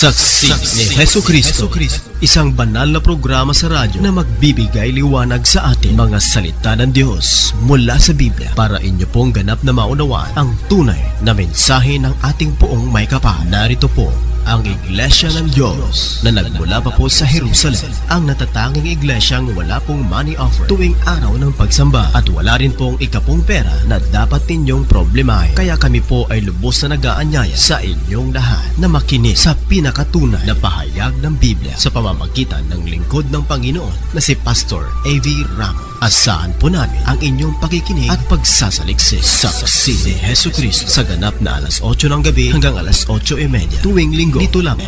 Saksi ni Jesucristo, isang banal na programa sa radyo na magbibigay liwanag sa atin mga salita ng Diyos mula sa Biblia para inyo pong ganap na maunawaan ang tunay na mensahe ng ating poong may kapal. Narito po ang Iglesia ng Diyos na nagmula pa po sa Jerusalem, ang natatanging iglesyang wala pong money offer tuwing araw ng pagsamba at wala rin pong ikapong pera na dapat ninyong problemahin. Kaya kami po ay lubos na nag-aanyaya sa inyong lahat na makinig sa pinakatunay na pahayag ng Biblia sa pamamagitan ng lingkod ng Panginoon na si Pastor A.V. Ramos. Asahan po namin ang inyong pakikinig at pagsasaliksik sa Saksi ni Jesucristo sa ganap na alas 8 ng gabi hanggang alas 8:30 tuwing linggo dito lamang.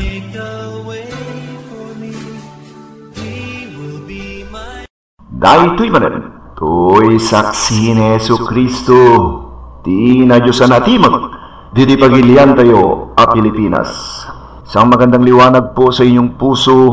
Dahil to'y manan, to'y saksi ni Jesucristo, di na Diyosan natimag, di pagilian tayo a Pilipinas. Isang magandang liwanag po sa inyong puso,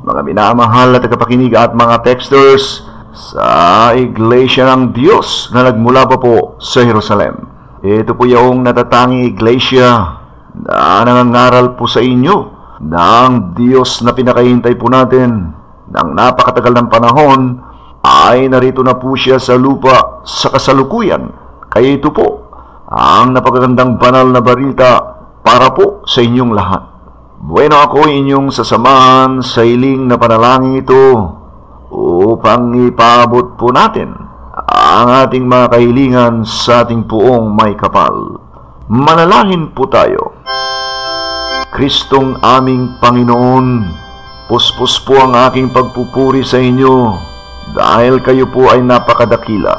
mga minamahal na tagapakinig at mga texters, sa Iglesia ng Diyos na nagmula pa po sa Jerusalem. Ito po yung natatanging iglesia na nangangaral po sa inyo ng Diyos na pinakahintay po natin ng napakatagal ng panahon ay narito na po siya sa lupa sa kasalukuyan. Kaya ito po ang napakagandang banal na balita para po sa inyong lahat. Bueno, ako inyong sasamahan sa hiling na panalangin ito upang ipaabot po natin ang ating mga kahilingan sa ating poong may kapal. Manalangin po tayo. Kristong aming Panginoon, puspos po ang aking pagpupuri sa inyo dahil kayo po ay napakadakila.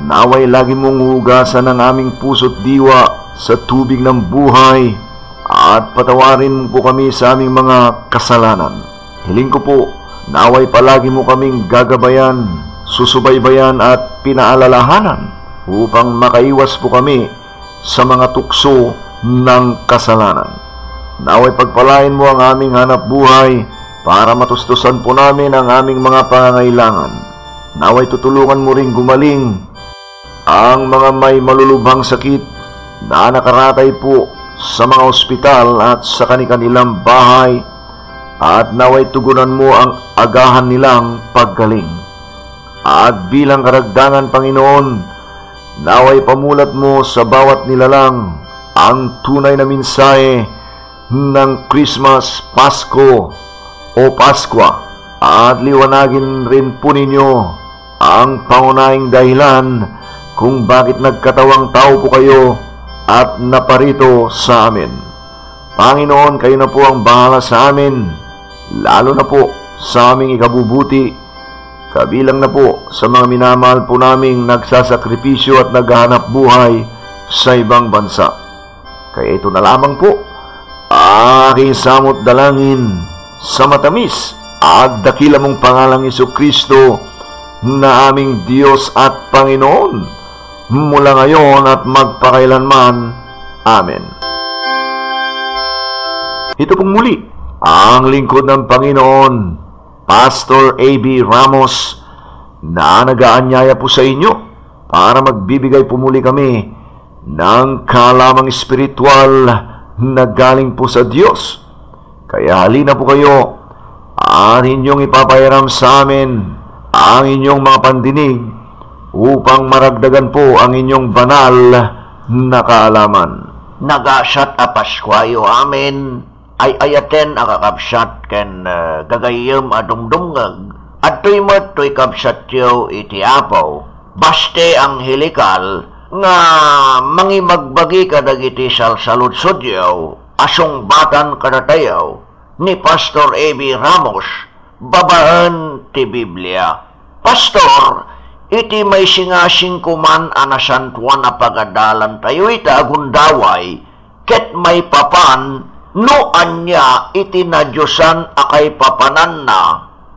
Naway lagi mong hugasan ang aming puso't diwa sa tubig ng buhay at patawarin mo po kami sa aming mga kasalanan. Hiling ko po, naway palagi mo kaming gagabayan, susubaybayan at pinaalalahanan upang makaiwas po kami sa mga tukso ng kasalanan. Naway pagpalain mo ang aming hanap buhay para matustusan po namin ang aming mga pangangailangan. Naway tutulungan mo ring gumaling ang mga may malulubhang sakit na nakaratay po sa mga ospital at sa kanilang bahay, at naway tugunan mo ang agahan nilang paggaling. At bilang karagdagan, Panginoon, naway pamulat mo sa bawat nilalang ang tunay na mensahe ng Christmas, Pasko o Paskwa, at liwanagin rin po ninyo ang pangunahing dahilan kung bakit nagkatawang tao po kayo at naparito sa amin. Panginoon, kayo na po ang bahala sa amin, lalo na po sa aming ikabubuti, kabilang na po sa mga minamahal po naming nagsasakripisyo at naghahanap buhay sa ibang bansa. Kaya ito na lamang po aking samot dalangin sa matamis at dakila mong pangalang Jesucristo na aming Diyos at Panginoon mula ngayon at magpakailanman. Amen. Ito pong muli ang lingkod ng Panginoon, Pastor A.B. Ramos, na nag-aanyaya po sa inyo para magbibigay po muli kami ng kalamang espiritual na galing po sa Diyos. Kaya halina po kayo at inyong ipapahiram sa amin ang inyong mga pandinig upang maragdagan po ang inyong banal na kaalaman. Nagasat a Paskwayo amin ay ayaten akakapsat ken gagayem adungdungag at tuy mat tuy kapsat yo iti apaw baste ang hilikal nga mangimagbagi kadag iti salsaludsod yo asong batan kadatayaw ni Pastor A.B. Ramos, babaan ti Biblia. Pastor, iti may singasing kuman anasantuan na pagadalan tayo ita agundaway ket may papan no anya iti nadyosan akay papanan na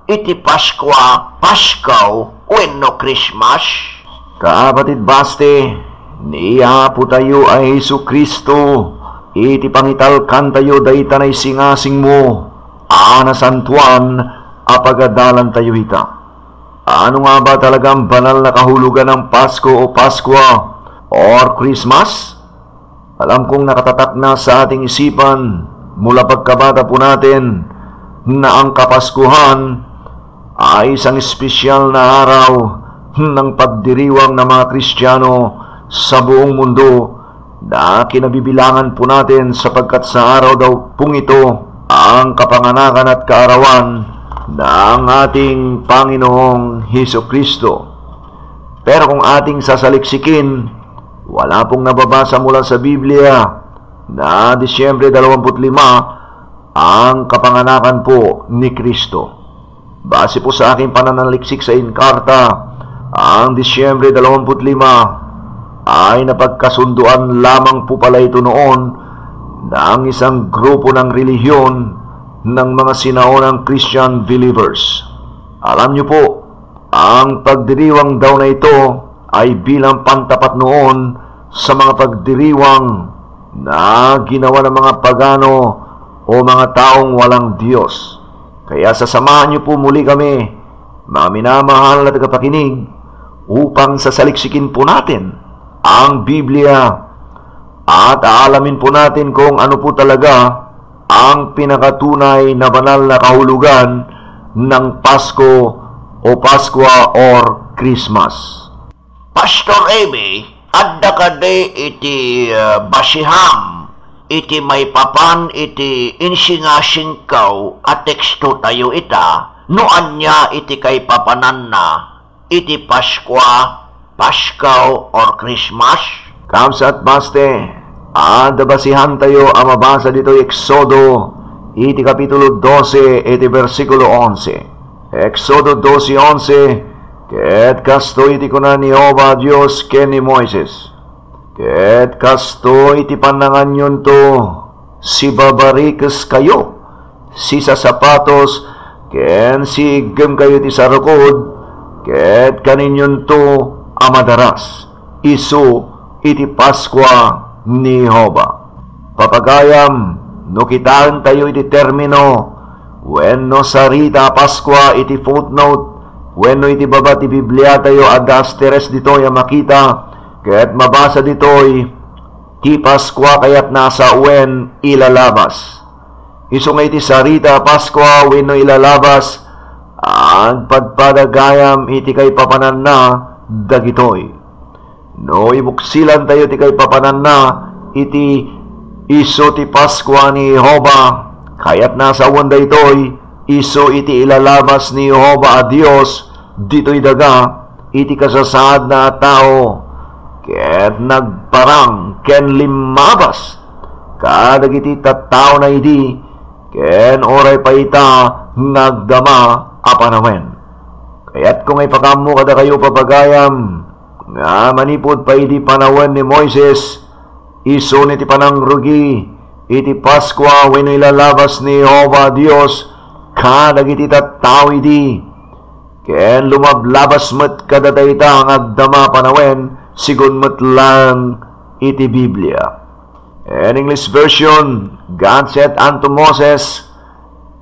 iti Paskwa, Paskaw, wenno Christmas. Kapatid baste, niya po tayo ay Jesucristo, iti pangitalkan tayo dayta na singasing mo, anasantuan apagadalan tayo ita. Ano nga ba talagang banal na kahulugan ng Pasko o Paskwa or Christmas? Alam kong nakatatak na sa ating isipan mula pagkabata po natin na ang Kapaskuhan ay isang espesyal na araw ng pagdiriwang ng mga Kristiyano sa buong mundo na kinabibilangan po natin sapagkat sa araw daw pong ito ang kapanganakan at kaarawan ng ating Panginoong Hesukristo. Pero kung ating sasaliksikin, wala pong nababasa mula sa Biblia na Disyembre 25 ang kapanganakan po ni Kristo. Base po sa aking pananaliksik sa Inkarta, ang Disyembre 25 ay napagkasunduan lamang po pala ito noon ng isang grupo ng relihiyon ng mga sinaunang Christian believers. Alam niyo po, ang pagdiriwang daw na ito ay bilang pantapat noon sa mga pagdiriwang na ginawa ng mga pagano o mga taong walang Diyos. Kaya sasamahan niyo po muli kami, mga minamahal na tagapakinig, upang sasaliksikin po natin ang Biblia at aalamin po natin kung ano po talaga ang pinakatunay na banal na kahulugan ng Pasko o Paskwa or Christmas. Pastor Amy, adda ka de iti basiham, iti may papan, iti insingasingkaw at teksto tayo ita, noan niya iti kay papanan na, iti Paskwa, Paskaw, or Christmas? Kamsat baste, basihan tayo ang mabasa dito Exodo, iti kapitulo 12, iti versikulo 11. Exodo 12:11, ket kasto iti kunan ni Jehova Dios ken ni Moises, ket kasto iti panangan yun to, si babarikes kayo, si sa sapatos, ken si igem kayo ti sarukod, ket kaninyon to amadaras, isu iti Paskwa ni Jehova. Papagayam, no kitaan tayo iti termino, wenno sarita Paskwa iti footnote, wenno iti baba ti Biblia tayo adas teres ditoy makita, kaya't mabasa ditoy ti Paskwa kayat nasa wen ilalabas. Iso nga iti sarita Paskwa wenno ilalabas, ang pagpadagayam iti kay papanan na dagitoy. No ibuksilan tayo iti kay papanan na iti iso ti Paskwa ni Jehova, kaya't nasa wanda ito'y iso iti ilalabas ni Jehova a Diyos, dito'y daga iti kasasaad na tao, kaya't nagparang ken limabas, kadag iti tattao na idi, ken oray pa ita nagdama apanawen. Kaya't kung ay pakamu kada kayo papagayam, nga manipod pa iti panawen ni Moises, iso niti panangrugi, iti Paskwa wenno ilalabas ni Jehova Dios, kadag iti tattao idi, ken lumablabas met kada dayta ang agdama panawen, sigun met lang iti Biblia. In English version, God said unto Moses,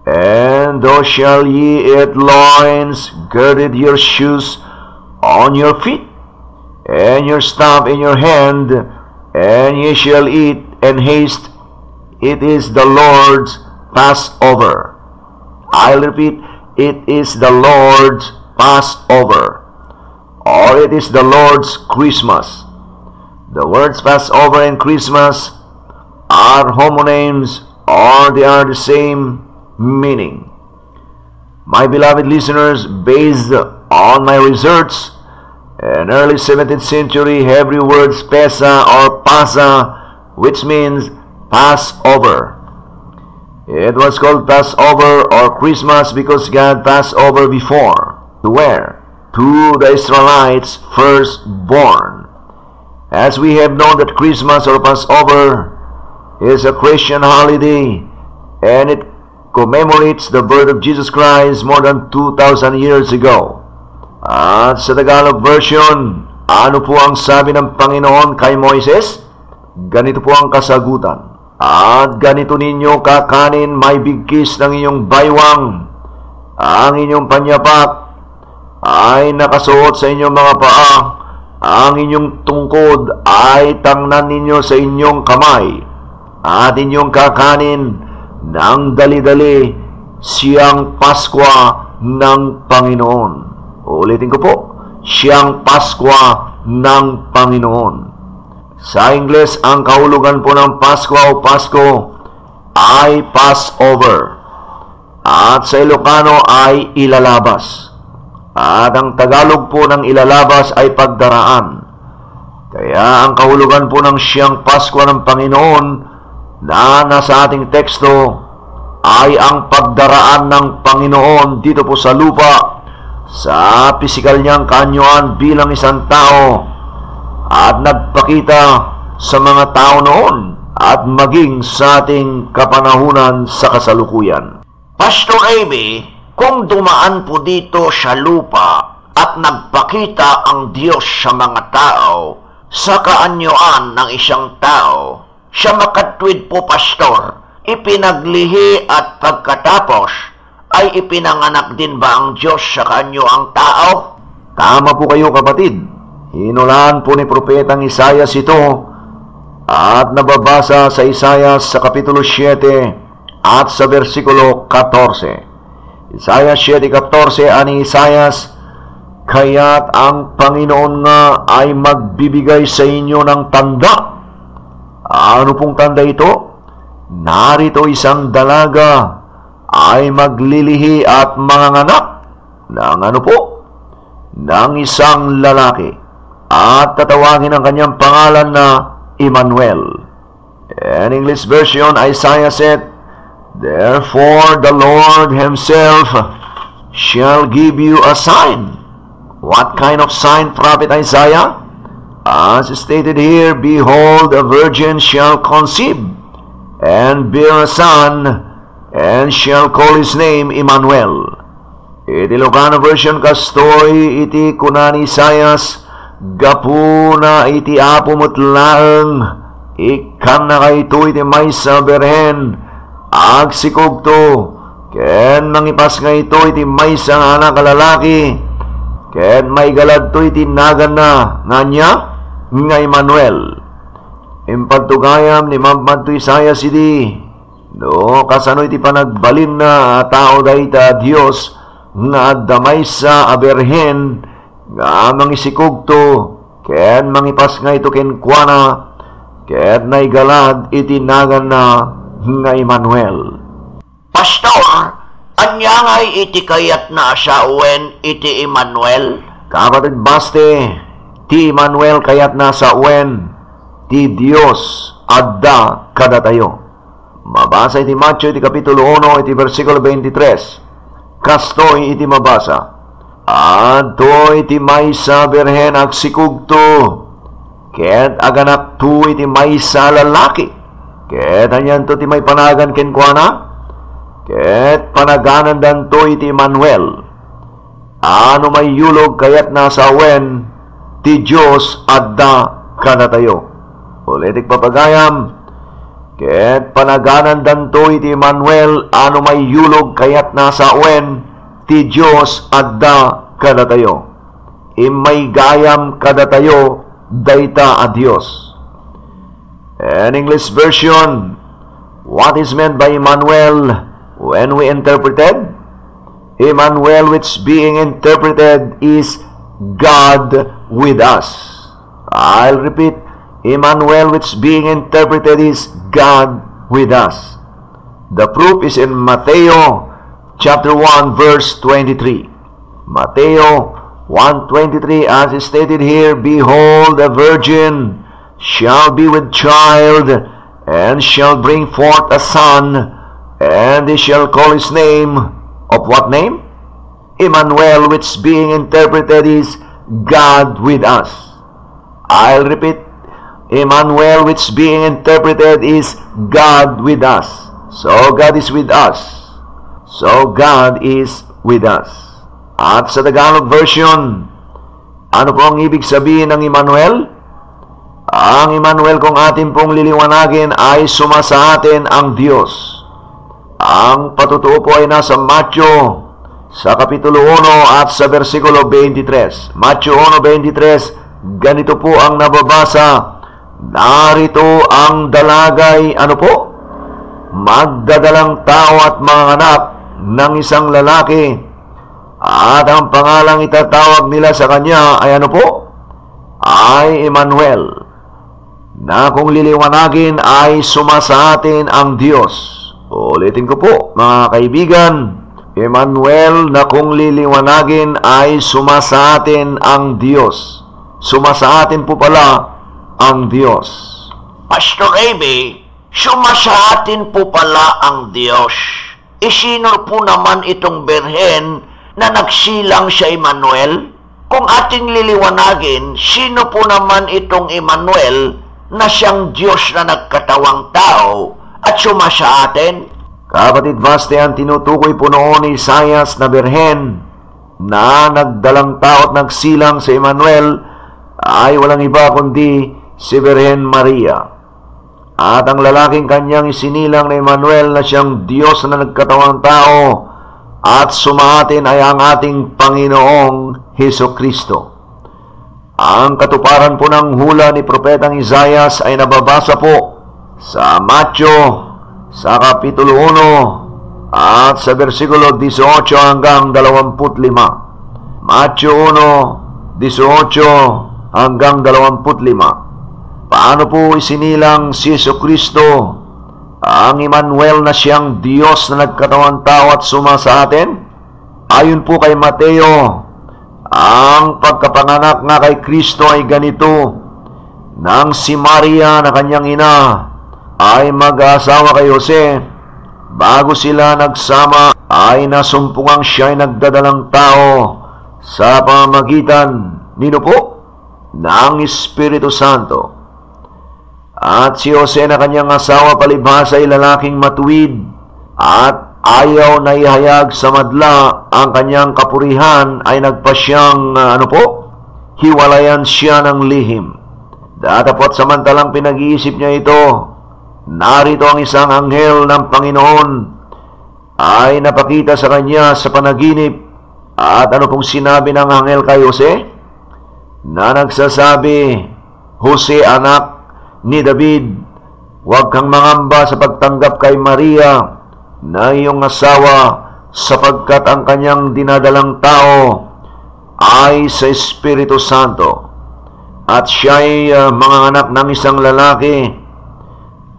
and thou shall ye eat loins, girded your shoes on your feet, and your staff in your hand, and ye shall eat and haste. It is the Lord's Passover. I'll repeat, it is the Lord's Passover, or it is the Lord's Christmas. The words Passover and Christmas are homonyms, or they are the same meaning. My beloved listeners, based on my research, in early 17th century Hebrew words Pesa or Pasa, which means Passover. It was called Passover or Christmas because God passed over before. To where? To the Israelites firstborn. As we have known that Christmas or Passover is a Christian holiday, and it commemorates the birth of Jesus Christ more than 2,000 years ago. At sa Tagalog version, ano po ang sabi ng Panginoon kay Moises? Ganito po ang kasagutan. At ganito ninyo kakanin may bigkis ng inyong baywang, ang inyong panyapak ay nakasuot sa inyong mga paa, ang inyong tungkod ay tangnan ninyo sa inyong kamay, at inyong kakanin nang dali-dali siyang Paskwa ng Panginoon. Ulitin ko po, siyang Paskwa ng Panginoon. Sa Ingles, ang kahulugan po ng Paskwa o Pasko ay Passover. At sa Ilocano ay ilalabas. At ang Tagalog po ng ilalabas ay pagdaraan. Kaya ang kahulugan po ng siyang Paskwa ng Panginoon na nasa ating teksto ay ang pagdaraan ng Panginoon dito po sa lupa, sa pisikal niyang kaanyuan bilang isang tao, at nagpakita sa mga tao noon at maging sa ating kapanahunan sa kasalukuyan. Pastor Amy, kung dumaan po dito sa lupa at nagpakita ang Diyos sa mga tao sa kaanyuan ng isang tao, siya makatwid po, Pastor, ipinaglihi at pagkatapos ay ipinanganak din ba ang Diyos sa kaanyuang tao? Tama po kayo, kapatid. Hinulaan po ni Propetang Isaias ito at nababasa sa Isaias sa Kapitulo 7 at sa versikulo 14. Isaias 7:14 ani Isaias, kaya't ang Panginoon nga ay magbibigay sa inyo ng tanda. Ano pong tanda ito? Narito isang dalaga ay maglilihi at manganganak ng ano po? Ng isang lalaki, at tatawagin ang kanyang pangalan na Emmanuel. In English version, Isaiah said, therefore the Lord himself shall give you a sign. What kind of sign, Prophet Isaiah? As stated here, behold, a virgin shall conceive and bear a son, and shall call his name Emmanuel. Iti Ilocano version kastoy iti kunan Isaias, gapuna iti apo mutlaeng, ikan na kayto iti maysa berhen, agsikogto, ken mangipas nga ito iti maysa nga anak lalaki, ken may galad to iti nagan na nga niya, nga Emmanuel. Impagtugayam ni Mamad to Isaias iti, no, kasano iti panagbalin na tao dayta Dios nga damay sa aberhen nga mangisikugto ken mangipas nga ito ken kuana ken naigalad iti nagan na nga Emmanuel. Pastor, anya ngay iti kayat na asawen iti Emmanuel? Kapatid baste, ti Emmanuel kayat na sa uwen ti Dios adda kadatayo. Mabasa iti Matthew iti Kapitulo 1 iti versikulo 23. Kastoy iti mabasa. Adto iti maysa berhen agsikugto, ket aganak tu iti maysa lalaki. Ket anyan to ti may panagan ken kuana, ket panaganan dan to iti Emmanuel. Ano may yulog kayat nasa wen ti Dios adda kadatayo. Ulitik papagayam, ket panaganan danto iti Emmanuel, ano may yulog kayat nasa uwen ti Dios adda kadatayo. Imay gayam kadatayo dayta a Dios. An English version, what is meant by Emmanuel when we interpreted? Emmanuel, which being interpreted is God with us. I'll repeat, Emmanuel, which being interpreted is God with us. The proof is in Mateo chapter 1 verse 23. Mateo 1:23, as is stated here, behold, a virgin shall be with child, and shall bring forth a son, and they shall call his name, of what name? Emmanuel, which being interpreted is God with us. I'll repeat, Emmanuel, which being interpreted is God with us. So God is with us. So God is with us. At sa Tagalog version, ano po ang ibig sabihin ng Emmanuel? Ang Emmanuel, kung atin pong liliwanagin, ay sumasa atin ang Diyos. Ang patutuo po ay nasa Matthew sa Kapitulo 1 at sa versikulo 23. Matthew 1:23, ganito po ang nababasa, narito ang dalagay, ano po? magdadalang tao at mga anak ng isang lalaki, at ang pangalang itatawag nila sa kanya ay ano po? Ay Emmanuel, na kung liliwanagin ay sumasa atin ang Diyos. Ulitin ko po, mga kaibigan, Emmanuel, na kung liliwanagin ay sumasa atin ang Diyos. Sumasa atin po pala ang Diyos. Pastor AB, sumasa atin po pala ang Diyos. Sino po naman itong birhen na nagsilang sa Emmanuel? Kung ating liliwanagin, sino po naman itong Emmanuel na siyang Diyos na nagkatawang tao at sumasa atin? Kapatid Vaste, ang tinutukoy po noon ni Isaias na birhen na nagdalang tao at nagsilang sa Emmanuel ay walang iba kundi si Birhen Maria. At ang lalaking kanyang isinilang na Emmanuel na siyang Diyos na nagkatawang tao at sumaatin ay ang ating Panginoong Hesukristo. Ang katuparan po ng hula ni Propetang Isaias ay nababasa po sa Mateo sa Kapitulo 1 at sa versikulo 18 hanggang 25. Mateo 1, 18 hanggang 25. Paano po isinilang si Jesucristo, ang Emmanuel na siyang Diyos na nagkatawang tao at sumasa atin? Ayon po kay Mateo, ang pagkapanganak nga kay Kristo ay ganito, nang si Maria na kanyang ina ay mag-asawa kay Jose, bago sila nagsama ay nasumpungang siya ay nagdadalang tao sa pamamagitan nino po ng Espiritu Santo. At si Jose na kanyang asawa palibhasa ay lalaking matuwid at ayaw na ihayag sa madla ang kanyang kapurihan ay nagpasyang hiwalayan siya ng lihim. Datapot samantalang pinag-iisip niya ito, narito ang isang anghel ng Panginoon ay napakita sa kanya sa panaginip. At ano pong sinabi ng anghel kay Jose? Na nagsasabi, Jose, anak ni David, huwag kang mangamba sa pagtanggap kay Maria na iyong asawa, sapagkat ang kanyang dinadalang tao ay sa Espiritu Santo, at siya'y mga anak ng isang lalaki,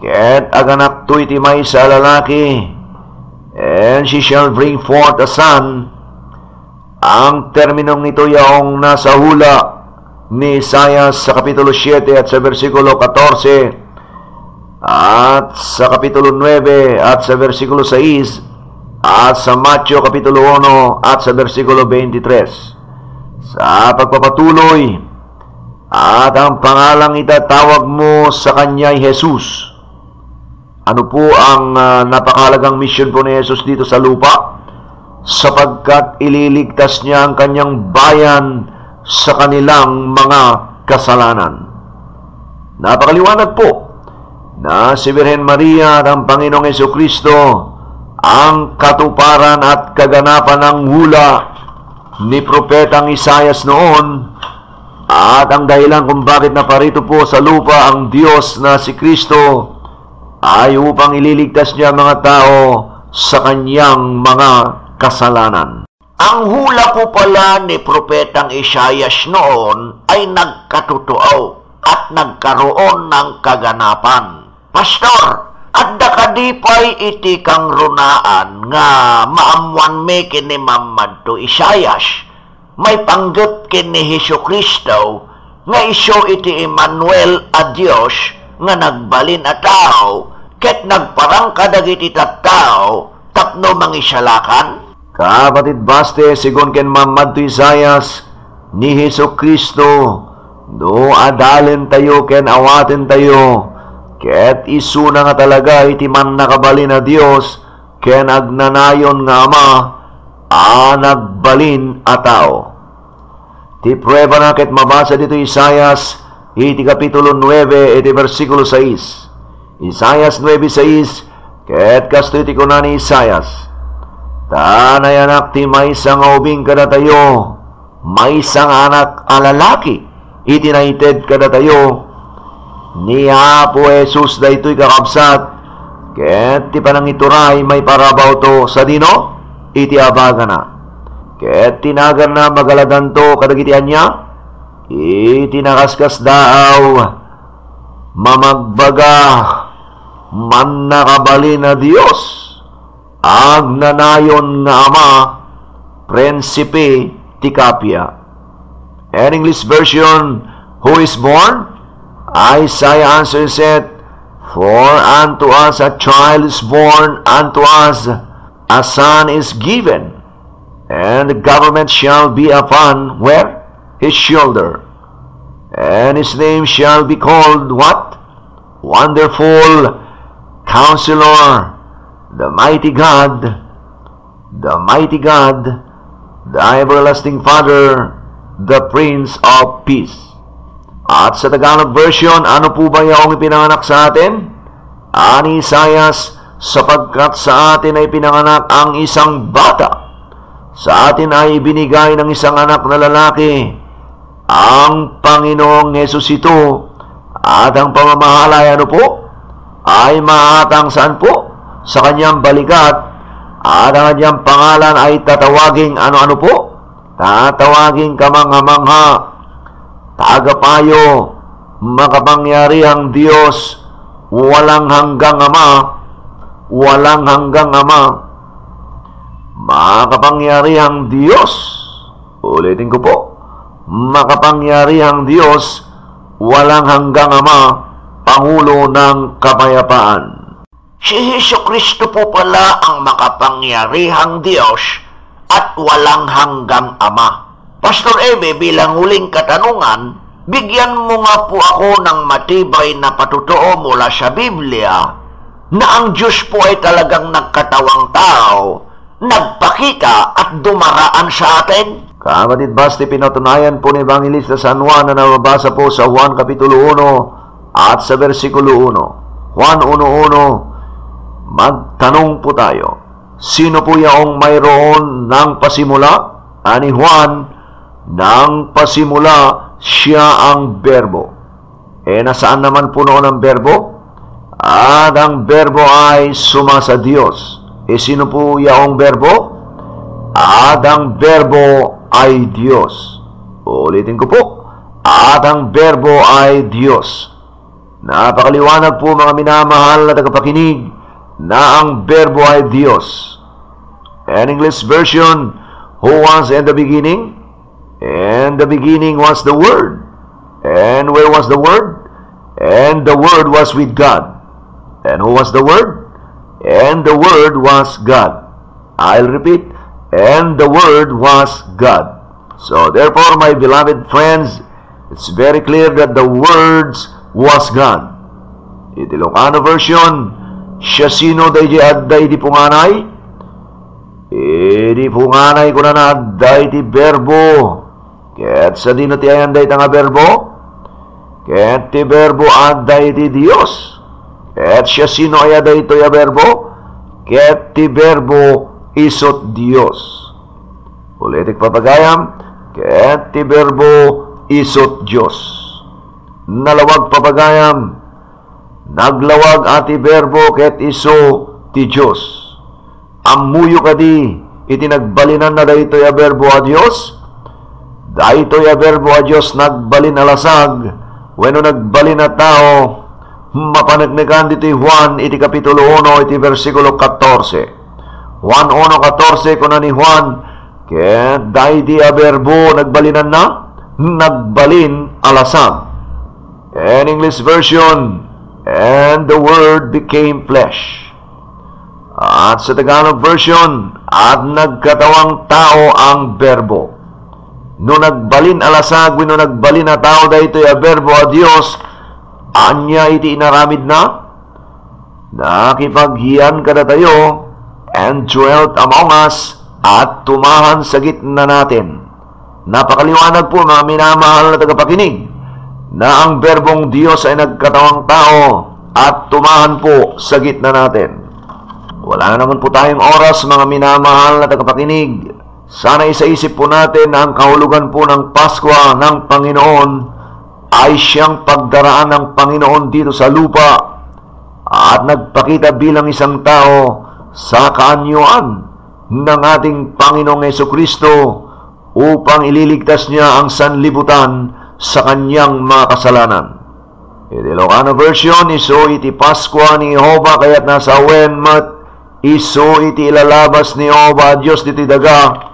kaya't aganak to'y timay sa lalaki, and she shall bring forth a son. Ang terminong nito yaong nasa hula ni Isaias sa Kapitulo 7 at sa versikulo 14 at sa Kapitulo 9 at sa versikulo 6 at sa Mateo Kapitulo 1 at sa versikulo 23. Sa pagpapatuloy, at ang pangalang itatawag mo sa kanya ay Jesus. Ano po ang napakahalagang mission po ni Jesus dito sa lupa? Sapagkat ililigtas niya ang kanyang bayan sa kanilang mga kasalanan. Napakaliwanag po na si Birhen Maria at ang Panginoong Hesukristo ang katuparan at kaganapan ng hula ni Propetang Isaias noon, at ang dahilan kung bakit naparito po sa lupa ang Diyos na si Kristo ay upang ililigtas niya mga tao sa kanyang mga kasalanan. Ang hula po pala ni Propetang Isaias noon ay nagkatotoo at nagkaroon ng kaganapan. Pastor, adda kadipay iti kang runaan nga maamuan me kini Mamadto Isaias, may panggap kini Hesukristo nga iso iti Emmanuel a Dios nga nagbalin a tao ket nagparang kadagiti tattao tapno mangisalakan. Kapatid Baste, sigon ken Mamadto Isaias ni Hesukristo, do adalen tayo ken awaten tayo, ket isu na nga talaga iti man nakabalin na Dios ken agnanayon nga Ama a nagbalin a tao. Ti prueba na ket mabasa dito Isaias iti Kapitulo 9 iti versikulo 6. Isaias 9:6, ket kasto iti kunani Isaias, tanay anak ti maysa nga ubing kada tayo, maysa nga anak a lalaki iti naited kada tayo, ni Apo Jesus daytoy kakabsat, ket ti panangituray may parabaw to sa dino, iti abaga na. Ket tinagan na magaladan to kadagitian niya, iti nakaskas daaw, mamagbaga, man nakabali na Diyos, agnanayon nga ama, prinsipe ti kapya. An English version, who is born? Isaiah answers it, for unto us a child is born, unto us a son is given, and the government shall be upon, where? His shoulder. And his name shall be called what? Wonderful Counselor, the Mighty God, the Everlasting Father, the Prince of Peace. At sa Tagalog version, ano po ba yung ipinanganak sa atin? Ani Isaias, sapagkat sa atin ay pinanganak ang isang bata. Sa atin ay ibinigay ng isang anak na lalaki, ang Panginoong Hesus ito, at ang pamamahala ay ano po? Ay maatang saan po? Sa kanyang balikat, at ang kanyang pangalan ay tatawaging ano-ano po? Tatawaging kamangha-mangha, tagapayo, makapangyarihang Diyos, walang hanggang Ama, makapangyarihang Diyos. Ulitin ko po, makapangyarihang Diyos, walang hanggang Ama, Pangulo ng Kapayapaan. Si Hesukristo po pala ang makapangyarihang Diyos at walang hanggang Ama. Pastor Ebe, bilang huling katanungan, bigyan mo nga po ako ng matibay na patotoo mula sa Biblia na ang Diyos po ay talagang nagkatawang tao, nagpakita at dumaraan sa atin. Kapatid Basti, pinatunayan po ni Evangelista San Juan na nababasa po sa Juan Kapitulo 1 at sa versikulo 1. Juan 1:1, magtanong po tayo, sino po yaong mayroon ng pasimula? Ani Juan, nang pasimula siya ang berbo. Nasaan naman po noon ang berbo? At ang berbo ay suma sa Diyos. Sino po yaong berbo? At ang berbo ay Diyos. Ulitin ko po. At ang berbo ay Diyos. Napakaliwanag po mga minamahal na tagapakinig na ang berbo ay Diyos. An English version, who was in the beginning? And the beginning was the Word. And where was the Word? And the Word was with God. And who was the Word? And the Word was God. I'll repeat. And the Word was God. So therefore, my beloved friends, it's very clear that the Words was God. Iti Ilocano version, siya sino dahi adday di punganay? Di punganay ko na adday di berbo. Ket sa dino ti ayan day tanga berbo? Ket ti berbo adday ti Dios. Ket siya sino ay adday ito ya berbo? Ket ti berbo isot Dios. Ulitik papagayam, ket ti berbo isot Dios. Nalawag papagayam, naglawag ati berbo ket iso ti Dios. Amuyo kadi iti nagbalinan na dayto ya berbo a Dios. Dahito ya verbo a Diyos nagbalin alasag, wenno nagbalin na tao, mapanagnegan dito Juan, iti kapitulo 1, iti versikulo 14. Juan 1:14, kuna ni Juan, kaya dahiti a verbo nagbalinan na, nagbalin alasag. An English version, and the Word became flesh. At sa Tagalog version, at nagkatawang tao ang verbo. No nagbalin alasag, no nagbalin na tao dahito ya verbo a Diyos, anya iti inaramid na, nakipaghiyan kada tayo, and dwelt among us, at tumahan sa gitna natin. Napakaliwanag po mga minamahal na tagapakinig, na ang berbong Diyos ay nagkatawang tao, at tumahan po sa gitna natin. Wala naman po tayong oras mga minamahal na tagapakinig. Sana isaisip po natin na ang kahulugan po ng Pasko ng Panginoon ay siyang pagdaraan ng Panginoon dito sa lupa at nagpakita bilang isang tao sa kaanyuan ng ating Panginoong Jesucristo upang ililigtas niya ang sanlibutan sa kanyang mga kasalanan. Iti Ilocano version, iso iti Paskwa ni Jehova kaya't nasa wenmat, iso iti ilalabas ni Jehova Diyos diti daga,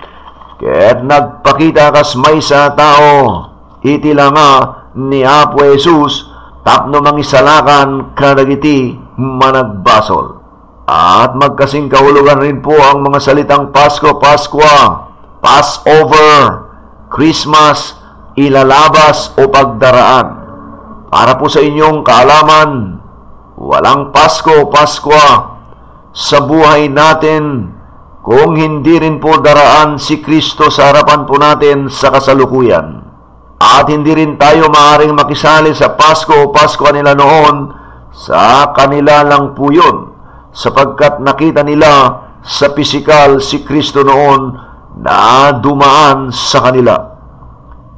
kaya't nagpakita kas may sa tao, iti langa ni Apo Jesus, tapno mangisalakan kadagiti managbasol. At magkasing kahulugan rin po ang mga salitang Pasko, Paskwa, Passover, Christmas, ilalabas o pagdaraan. Para po sa inyong kaalaman, walang Pasko, Paskwa sa buhay natin kung hindi rin po daraan si Kristo sa harapan po natin sa kasalukuyan. At hindi rin tayo maaaring makisali sa Pasko o Paskwa nila noon, sa kanila lang po yun, sapagkat nakita nila sa pisikal si Kristo noon na dumaan sa kanila.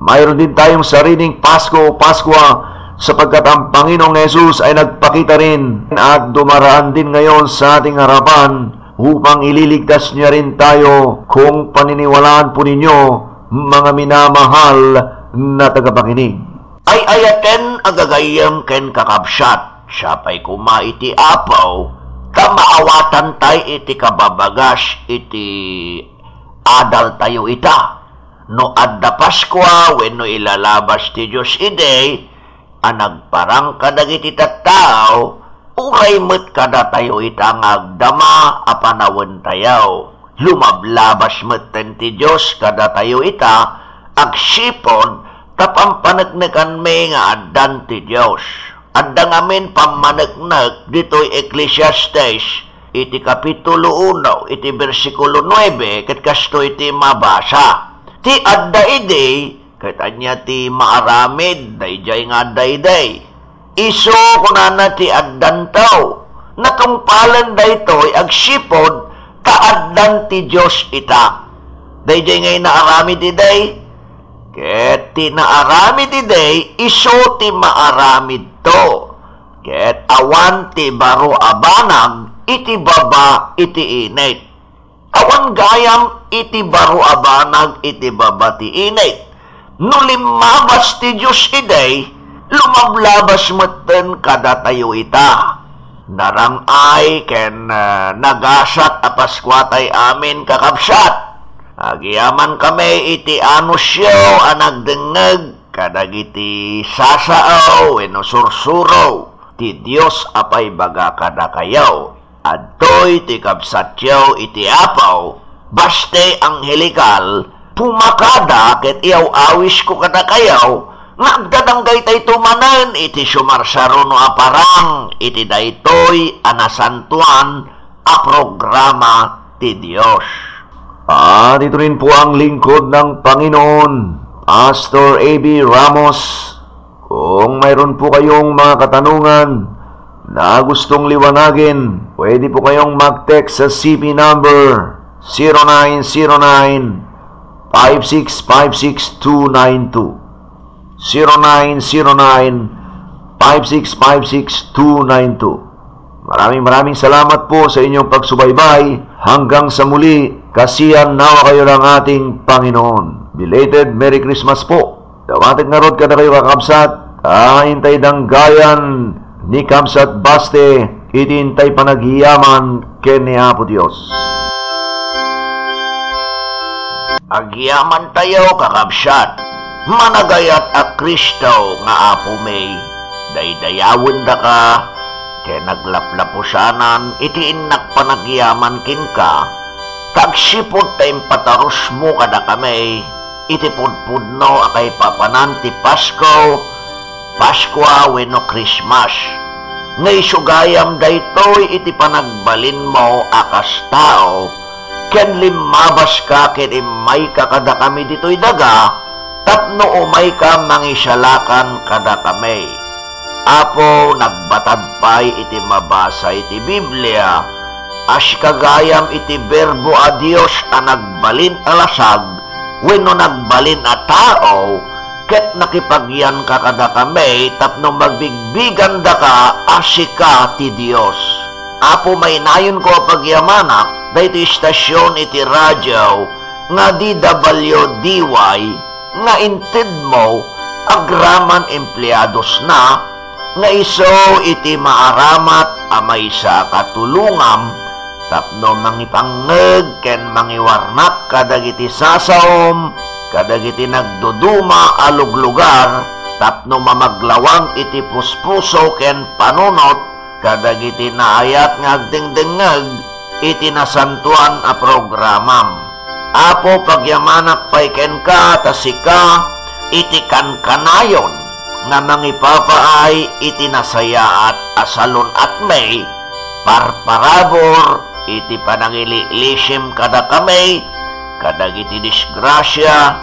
Mayroon din tayong sariling Pasko o Paskwa sapagkat ang Panginoong Hesus ay nagpakita rin at dumaraan din ngayon sa ating harapan upang ililigtas niya rin tayo kung paniniwalaan po ninyo, mga minamahal na tagapakinig. Ay ayaten agagayam ken kakabsat, siya pa'y kumaiti apaw, kamaawatan tay iti kababagas iti adal tayo ita. No adda Paskwa wenno ilalabas ti Diyos ide, anagparang kadagiti tattao, uray met kada tayo itang agdama apanawen tayaw. Lumablabas met ti Diyos kada tayo ita, agsipon tapampanegnegkan may nga addan ti Diyos. Adda ngamin pamanegnek dito'y Ecclesiastes, iti kapitulo 1, iti versikulo 9, ket kasto iti mabasa. Ti adda ide, katanya ti maaramid, dayjay nga dayday. Iso kunana ti addan tao, natungpalan daytoy agsipod, kaaddan ti Diyos ita. Dayjay ngay naaramid iday, ket ti naaramid iday, iso ti maaramid to. Ket awan ti baro abanag, iti baba iti init. Awan gayam iti baro abanag, iti baba ti init. No limabas ti Diyos iday, lumablabas meten kada tayo ita. Narang ay ken nagasat a Paskwatay amin kakabsat. Agiyaman kami iti anusyo anagdengeg kadagiti sasao eno sursuro. Ti Dios apay baga kada kayaw. Adtoy ti kabsatyaw iti apaw, baste ang helikal, pumakada ket iyaw awis ko kada kayaw, nagdadanggay tay tumanen iti sumarsaro no aparang, iti daytoy anasantuan a programa ti Dios. At ito rin po ang lingkod ng Panginoon, Pastor A.B. Ramos. Kung mayroon po kayong mga katanungan na gustong liwanagin, pwede po kayong mag-text sa CP number 0909-5656292. 0909-5656292. Maraming salamat po sa inyong pagsubaybay. Hanggang sa muli, kasiyan nawa kayo ng ating Panginoon. Belated Merry Christmas po. Dawatig na rod ka na kayo kakabsat. Hintay ng gayan ni Kamsat Baste, itintay panaghiyaman ken ni Apo Dios. Agyaman tayo kakabsat, managayat a Kristo nga Apo may, daydayawin da ka, ken naglaplapusanan, iti innak panagyaman kin ka, tagsipod tayong patarus mo kada kami, iti pudpudno akay papanan ti Pasko, Paskwa wenno Christmas. Ngay sugayam daytoy iti panagbalin mo akas tao, ken limabas ka ken imay ka kada kami ditoy daga, tapno umay ka mangisalakan kada kami. Apo nagbatad pay iti mabasa iti Biblia, as kagayam iti berbo a Dios a nagbalin alasag, wenno nagbalin a tao, ket nakipagyan ka kada kami tapno magbigbigan da ka asika ti Dios. Apo may nayon ko pagyamanak dahito istasyon iti radyo nga DWDY nga inted mo agraman empleados na nga iso iti maaramat amay sa katulungam tapno mangipangeg ken mangiwarnak kadagiti sasaom kadagiti nagduduma alog lugar tapno mamaglawang iti puspuso ken panunot kadagiti naayat nga agdengdengeg iti nasantuan a programam. Apo pagyamanak pay ken ka tasika iti kankanayon nga mangipapaay iti nasayaat asalon at may parparabor iti panangililisim kada kamay kadagiti disgrasya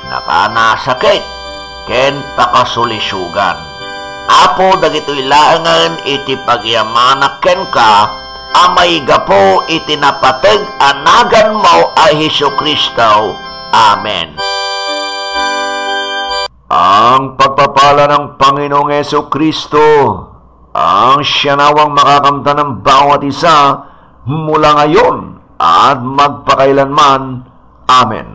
nakanasakit ken pakasulisugan. Apo dagitoy laangan iti pagyamanak ken ka amay gapo iti napateg anagan mo ay Hesukristo. Amen. Ang pagpapala ng Panginoong Hesukristo ang siyanawang makakamtan ng bawat isa mula ngayon at magpakailanman. Amen.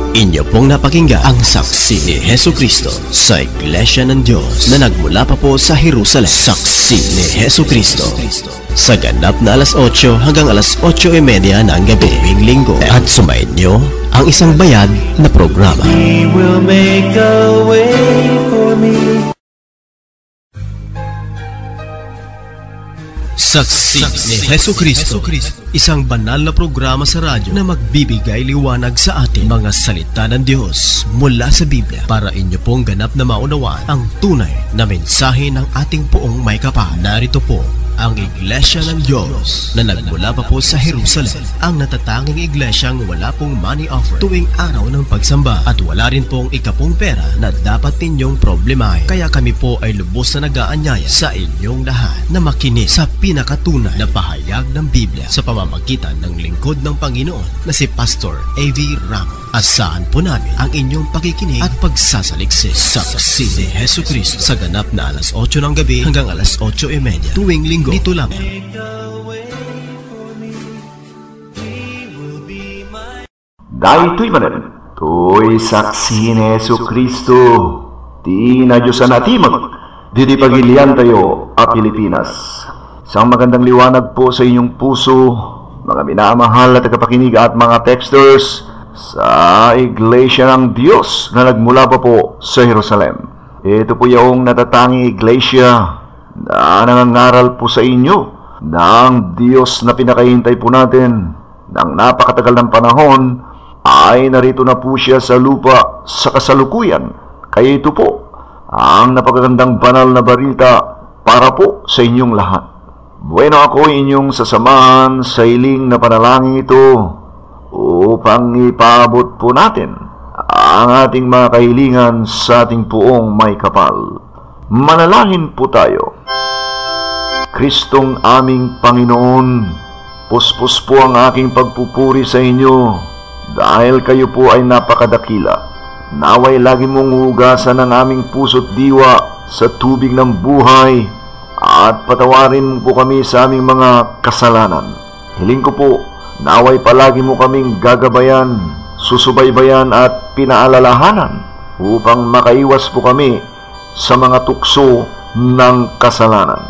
Inyo pong napakinggan ang saksi ni Hesukristo sa Iglesia ng Diyos na nagmula pa po sa Jerusalem. Saksi ni Hesukristo sa ganap na alas 8 hanggang alas 8:30 ng gabi tuwing linggo. At sumayin nyo ang isang bayad na programa. He will make a way for me. Saksi ni Hesukristo, isang banal na programa sa radyo na magbibigay liwanag sa ating mga salita ng Diyos mula sa Biblia para inyo pong ganap na maunawaan ang tunay na mensahe ng ating poong may kapal. Narito po ang Iglesia ng Diyos na nagmula pa po sa Jerusalem, ang natatanging iglesyang wala pong money offer tuwing araw ng pagsamba at wala rin pong ikapong pera na dapat ninyong problemahin. Kaya kami po ay lubos na nag-aanyaya sa inyong lahat na makinig sa pinakatunay na pahayag ng Biblia sa pamamagitan ng lingkod ng Panginoon na si Pastor A.V. Ramos. Asahan po namin ang inyong pakikinig at pagsasaliksik. Saksi ni Hesukristo sa ganap na alas 8 ng gabi hanggang alas 8:30 tuwing linggo. Dito lamang. Dahito'y manan, to'y saksi ni Hesukristo. Di na Diyosan natimag, di pagilian tayo a Pilipinas. Isang magandang liwanag po sa inyong puso, mga minamahal na tagapakinig at mga texters sa Iglesia ng Diyos na nagmula pa po sa Jerusalem. Ito po yung natatanging iglesia na nangangaral po sa inyo ng Diyos na pinakahintay po natin ng napakatagal ng panahon ay narito na po siya sa lupa sa kasalukuyan. Kaya ito po ang napakagandang banal na balita para po sa inyong lahat. Bueno, ako inyong sasamahan sa hiling na panalangin ito upang ipaabot po natin ang ating mga kahilingan sa ating poong may kapal. Manalangin po tayo. Kristong aming Panginoon, puspos po ang aking pagpupuri sa inyo dahil kayo po ay napakadakila. Naway lagi mong hugasan ang aming puso't diwa sa tubig ng buhay at patawarin mo po kami sa aming mga kasalanan. Hiling ko po, naway palagi mo kaming gagabayan, susubaybayan at pinaalalahanan upang makaiwas po kami sa mga tukso ng kasalanan.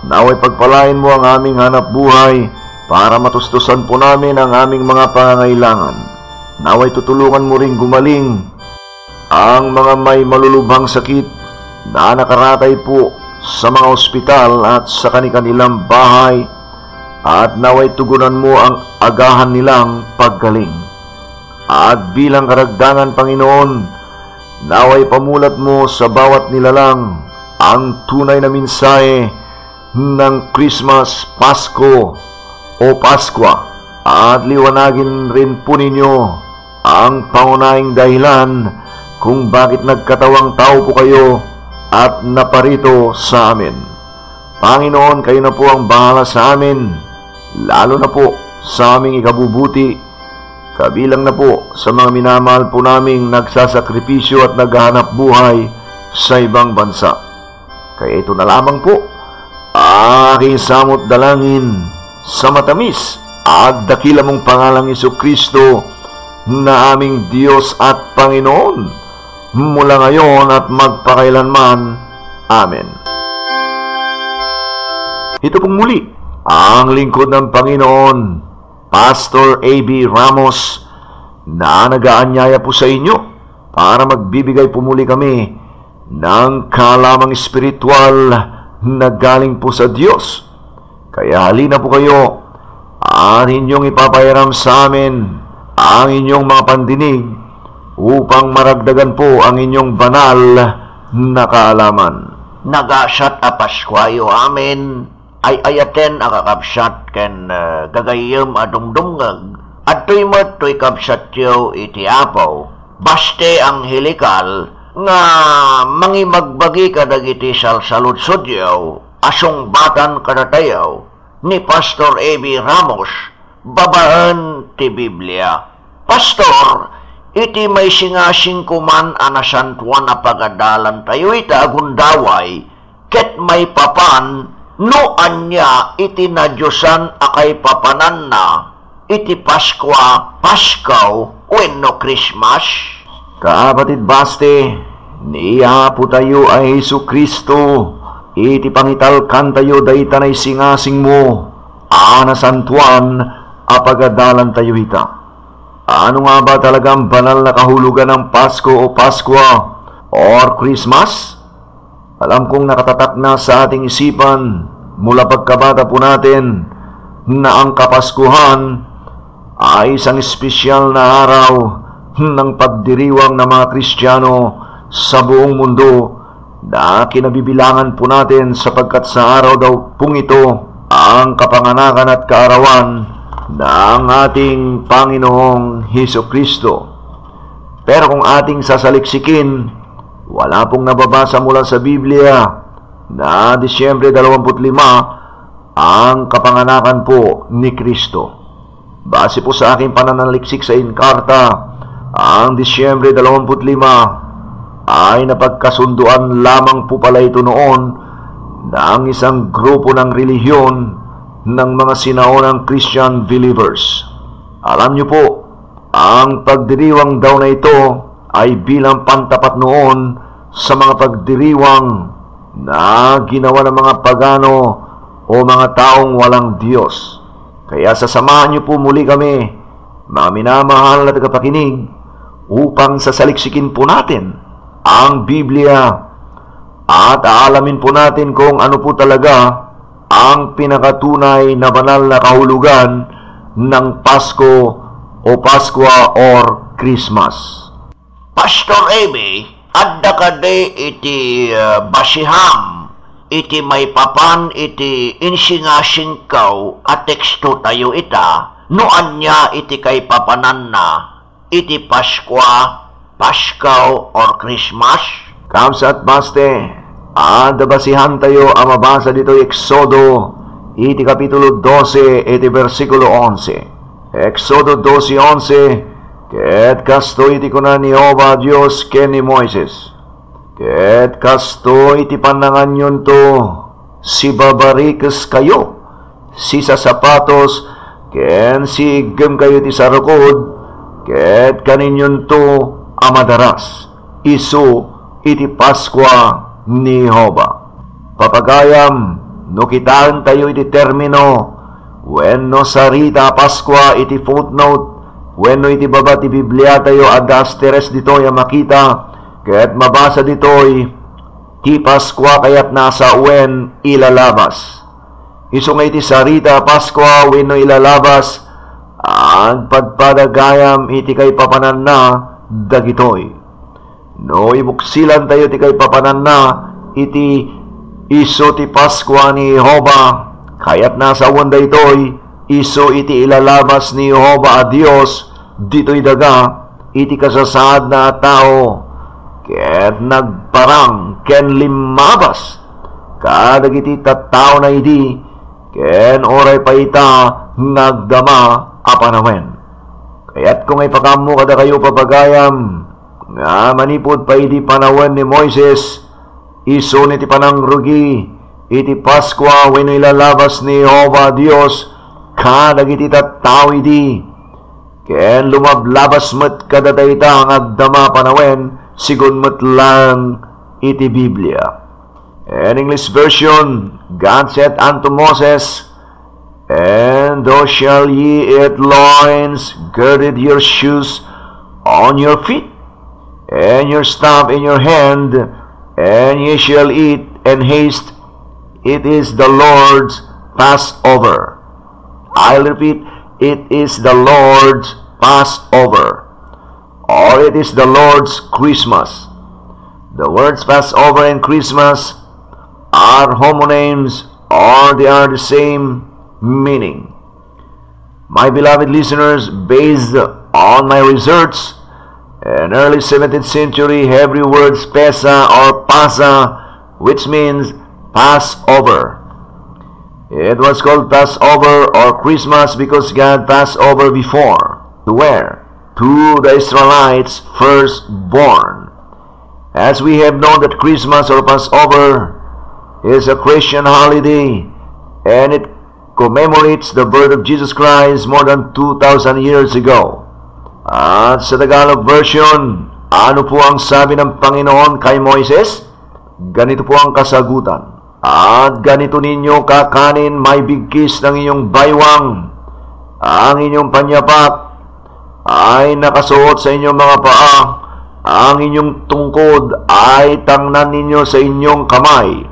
Naway pagpalain mo ang aming hanap buhay para matustusan po namin ang aming mga pangangailangan. Naway tutulungan mo ring gumaling ang mga may malulubhang sakit na nakaratay po sa mga ospital at sa kanilang bahay, at naway tugunan mo ang agahan nilang paggaling. At bilang karagdagan, Panginoon, naway pamulat mo sa bawat nilalang ang tunay na mensahe ng Christmas, Pasko o Paskwa, at liwanagin rin po ninyo ang pangunahing dahilan kung bakit nagkatawang tao po kayo at naparito sa amin. Panginoon, kayo na po ang bahala sa amin, lalo na po sa aming ikabubuti. kabilang na po sa mga minamahal po naming nagsasakripisyo at naghahanap buhay sa ibang bansa. Kaya ito na lamang po aking samot dalangin sa matamis at dakila mong pangalang Jesucristo na aming Diyos at Panginoon mula ngayon at magpakailanman. Amen. Ito pong muli ang lingkod ng Panginoon, Pastor A.B. Ramos, na nag-aanyaya po sa inyo para magbibigay po muli kami ng kalamang espiritual na galing po sa Diyos. Kaya halina po kayo at inyong ipapahiram sa amin ang inyong mga pandinig upang maragdagan po ang inyong banal na kaalaman. Nagasat a Paskwayo amin, ay ayaten akakabsat ken gagayem adungdungag at tuy mo't tuy kabsat yo iti apaw baste ang hilikal nga mangimagbagi kadagiti salsaludsod yo asong batan kadatayaw ni Pastor A.B. Ramos babaan ti Biblia. Pastor, iti may singasing kuman anasantuan na pagadalan tayo ita agundaway ket may papan no anya iti nadyosan akay papanan na iti Paskwa, Paskaw, wenno Christmas. Kapatid baste, niya po tayo ay Jesucristo, iti pangitalkan tayo daytanay singasing mo, anasantuan apagadalan tayo ita. Ano nga ba talagang banal na kahulugan ng Pasko o Paskwa or Christmas? Alam kong nakatatak na sa ating isipan mula pagkabata po natin na ang Kapaskuhan ay isang espesyal na araw ng pagdiriwang ng mga Kristiyano sa buong mundo na kinabibilangan po natin sapagkat sa araw daw pong ito ang kapanganakan at kaarawan ng ating Panginoong Hesukristo. Pero kung ating sasaliksikin, wala pong nababasa mula sa Biblia na Disyembre 25 ang kapanganakan po ni Kristo. Base po sa aking pananaliksik sa Inkarta, ang Disyembre 25 ay napagkasunduan lamang po pala ito noon ng isang grupo ng relihiyon ng mga sinaunang Christian believers. Alam niyo po, ang pagdiriwang daw na ito ay bilang pantapat noon sa mga pagdiriwang na ginawa ng mga pagano o mga taong walang Diyos. Kaya sasamahan niyo po muli kami, mga minamahal na tagapakinig, upang sasaliksikin po natin ang Biblia at aalamin po natin kung ano po talaga ang pinakatunay na banal na kahulugan ng Pasko o Paskwa or Christmas. Pastor A.B., adda kade iti basiham, iti may papan, iti insingasingkaw at teksto tayo ita, no anya iti kay papanan na, iti Paskwa, Paskaw, or Christmas. Kamsat baste, ada basihan tayo ang mabasa dito Exodo, iti kapitulo 12, iti versikulo 11. Exodo 12:11, ket kasto iti kunan ni Jehova Dios ken ni Moises. Ket kasto iti pananganyon to, si babarikes kayo, si sa sapatos, ken si igem kayo ti sarukod, ket kaninyon to amadaras, isu iti Paskwa ni Jehova. Papagayam, no kitaan tayo iti termino, wenno sarita Paskwa iti footnote, wenno iti baba ti Biblia tayo adas teres dito yung makita, kaya't mabasa dito'y ti Paskwa kaya't nasa wen ilalabas. Iso nga iti sarita Paskwa wenno ilalabas, ang pagpadagayam iti kay papanan na dagitoy. No ibuksilan tayo ti kay papanan na iti iso ti Paskwa ni Jehova, kaya't nasa wen daytoy iso iti ilalabas ni Jehova a Dios dito'y daga iti kasasaad na tao, ket nagparang ken limabas kadag iti tattao na idi ken oray pa ita nagdama apanawen. Kaya't kung ipakamo kada kayo papagayam, nga manipod pa iti panawan ni Moises, isun iti panangrugi, iti Paskwa when ilalabas ni Jehovah Dios, kadag iti tattaw iti, ken lumablabas met kada dayta ang agdama panawen, sigun met lang iti Biblia. In English version, God said unto Moses, "And thou shall ye eat loins, girded your shoes on your feet, and your staff in your hand, and ye shall eat and haste. It is the Lord's Passover." I'll repeat, it is the Lord's Passover, or it is the Lord's Christmas. The words Passover and Christmas are homonyms, or they are the same meaning. My beloved listeners, based on my research, in early 17th century Hebrew words Pesa or Pasa, which means Passover. It was called Passover or Christmas because God passed over before. To where? To the Israelites' firstborn. As we have known that Christmas or Passover is a Christian holiday, and it commemorates the birth of Jesus Christ more than 2,000 years ago. At sa Tagalog version, ano po ang sabi ng Panginoon kay Moises? Ganito po ang kasagutan. "At ganito ninyo kakanin may bigkis ng inyong baywang, ang inyong panyapak ay nakasuot sa inyong mga paa, ang inyong tungkod ay tangnan ninyo sa inyong kamay,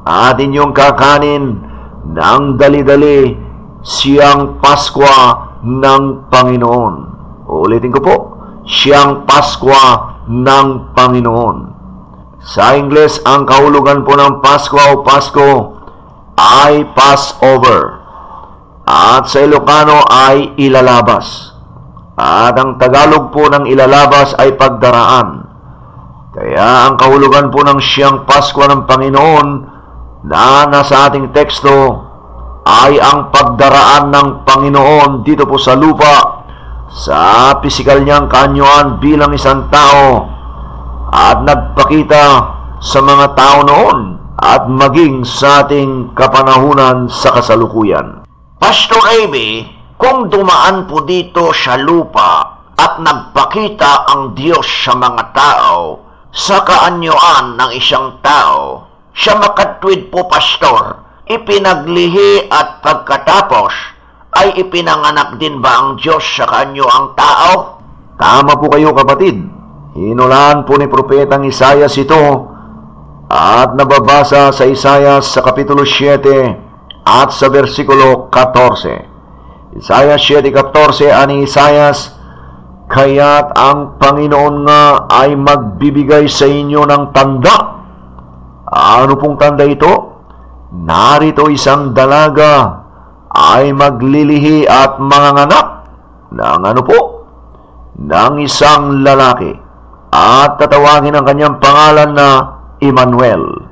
at inyong kakanin ng dali-dali siyang Paskwa ng Panginoon." Ulitin ko po, siyang Paskwa ng Panginoon. Sa Ingles, ang kahulugan po ng Paskwa o Pasko ay Passover, at sa Ilocano ay ilalabas. At ang Tagalog po ng ilalabas ay pagdaraan. Kaya ang kahulugan po ng siyang Paskwa ng Panginoon na nasa ating teksto ay ang pagdaraan ng Panginoon dito po sa lupa, sa pisikal niyang kaanyuan bilang isang tao, at nagpakita sa mga tao noon at maging sa ating kapanahunan sa kasalukuyan. Pastor Amy, kung dumaan po dito sa lupa at nagpakita ang Diyos sa mga tao, sa kaanyuan ng isang tao, siya makatwid po, Pastor, ipinaglihi at pagkatapos ay ipinanganak din ba ang Diyos sa kaanyuang tao? Tama po kayo, kapatid. Hinulaan po ni Propetang Isaias ito, at nababasa sa Isaias sa Kapitulo 7 at sa versikulo 14. Isaias 7:14 ani Isaias, "Kaya't ang Panginoon nga ay magbibigay sa inyo ng tanda." Ano pong tanda ito? Narito isang dalaga ay maglilihi at manganganak ng ano po? Ng isang lalaki, at tatawagin ang kanyang pangalan na Emmanuel.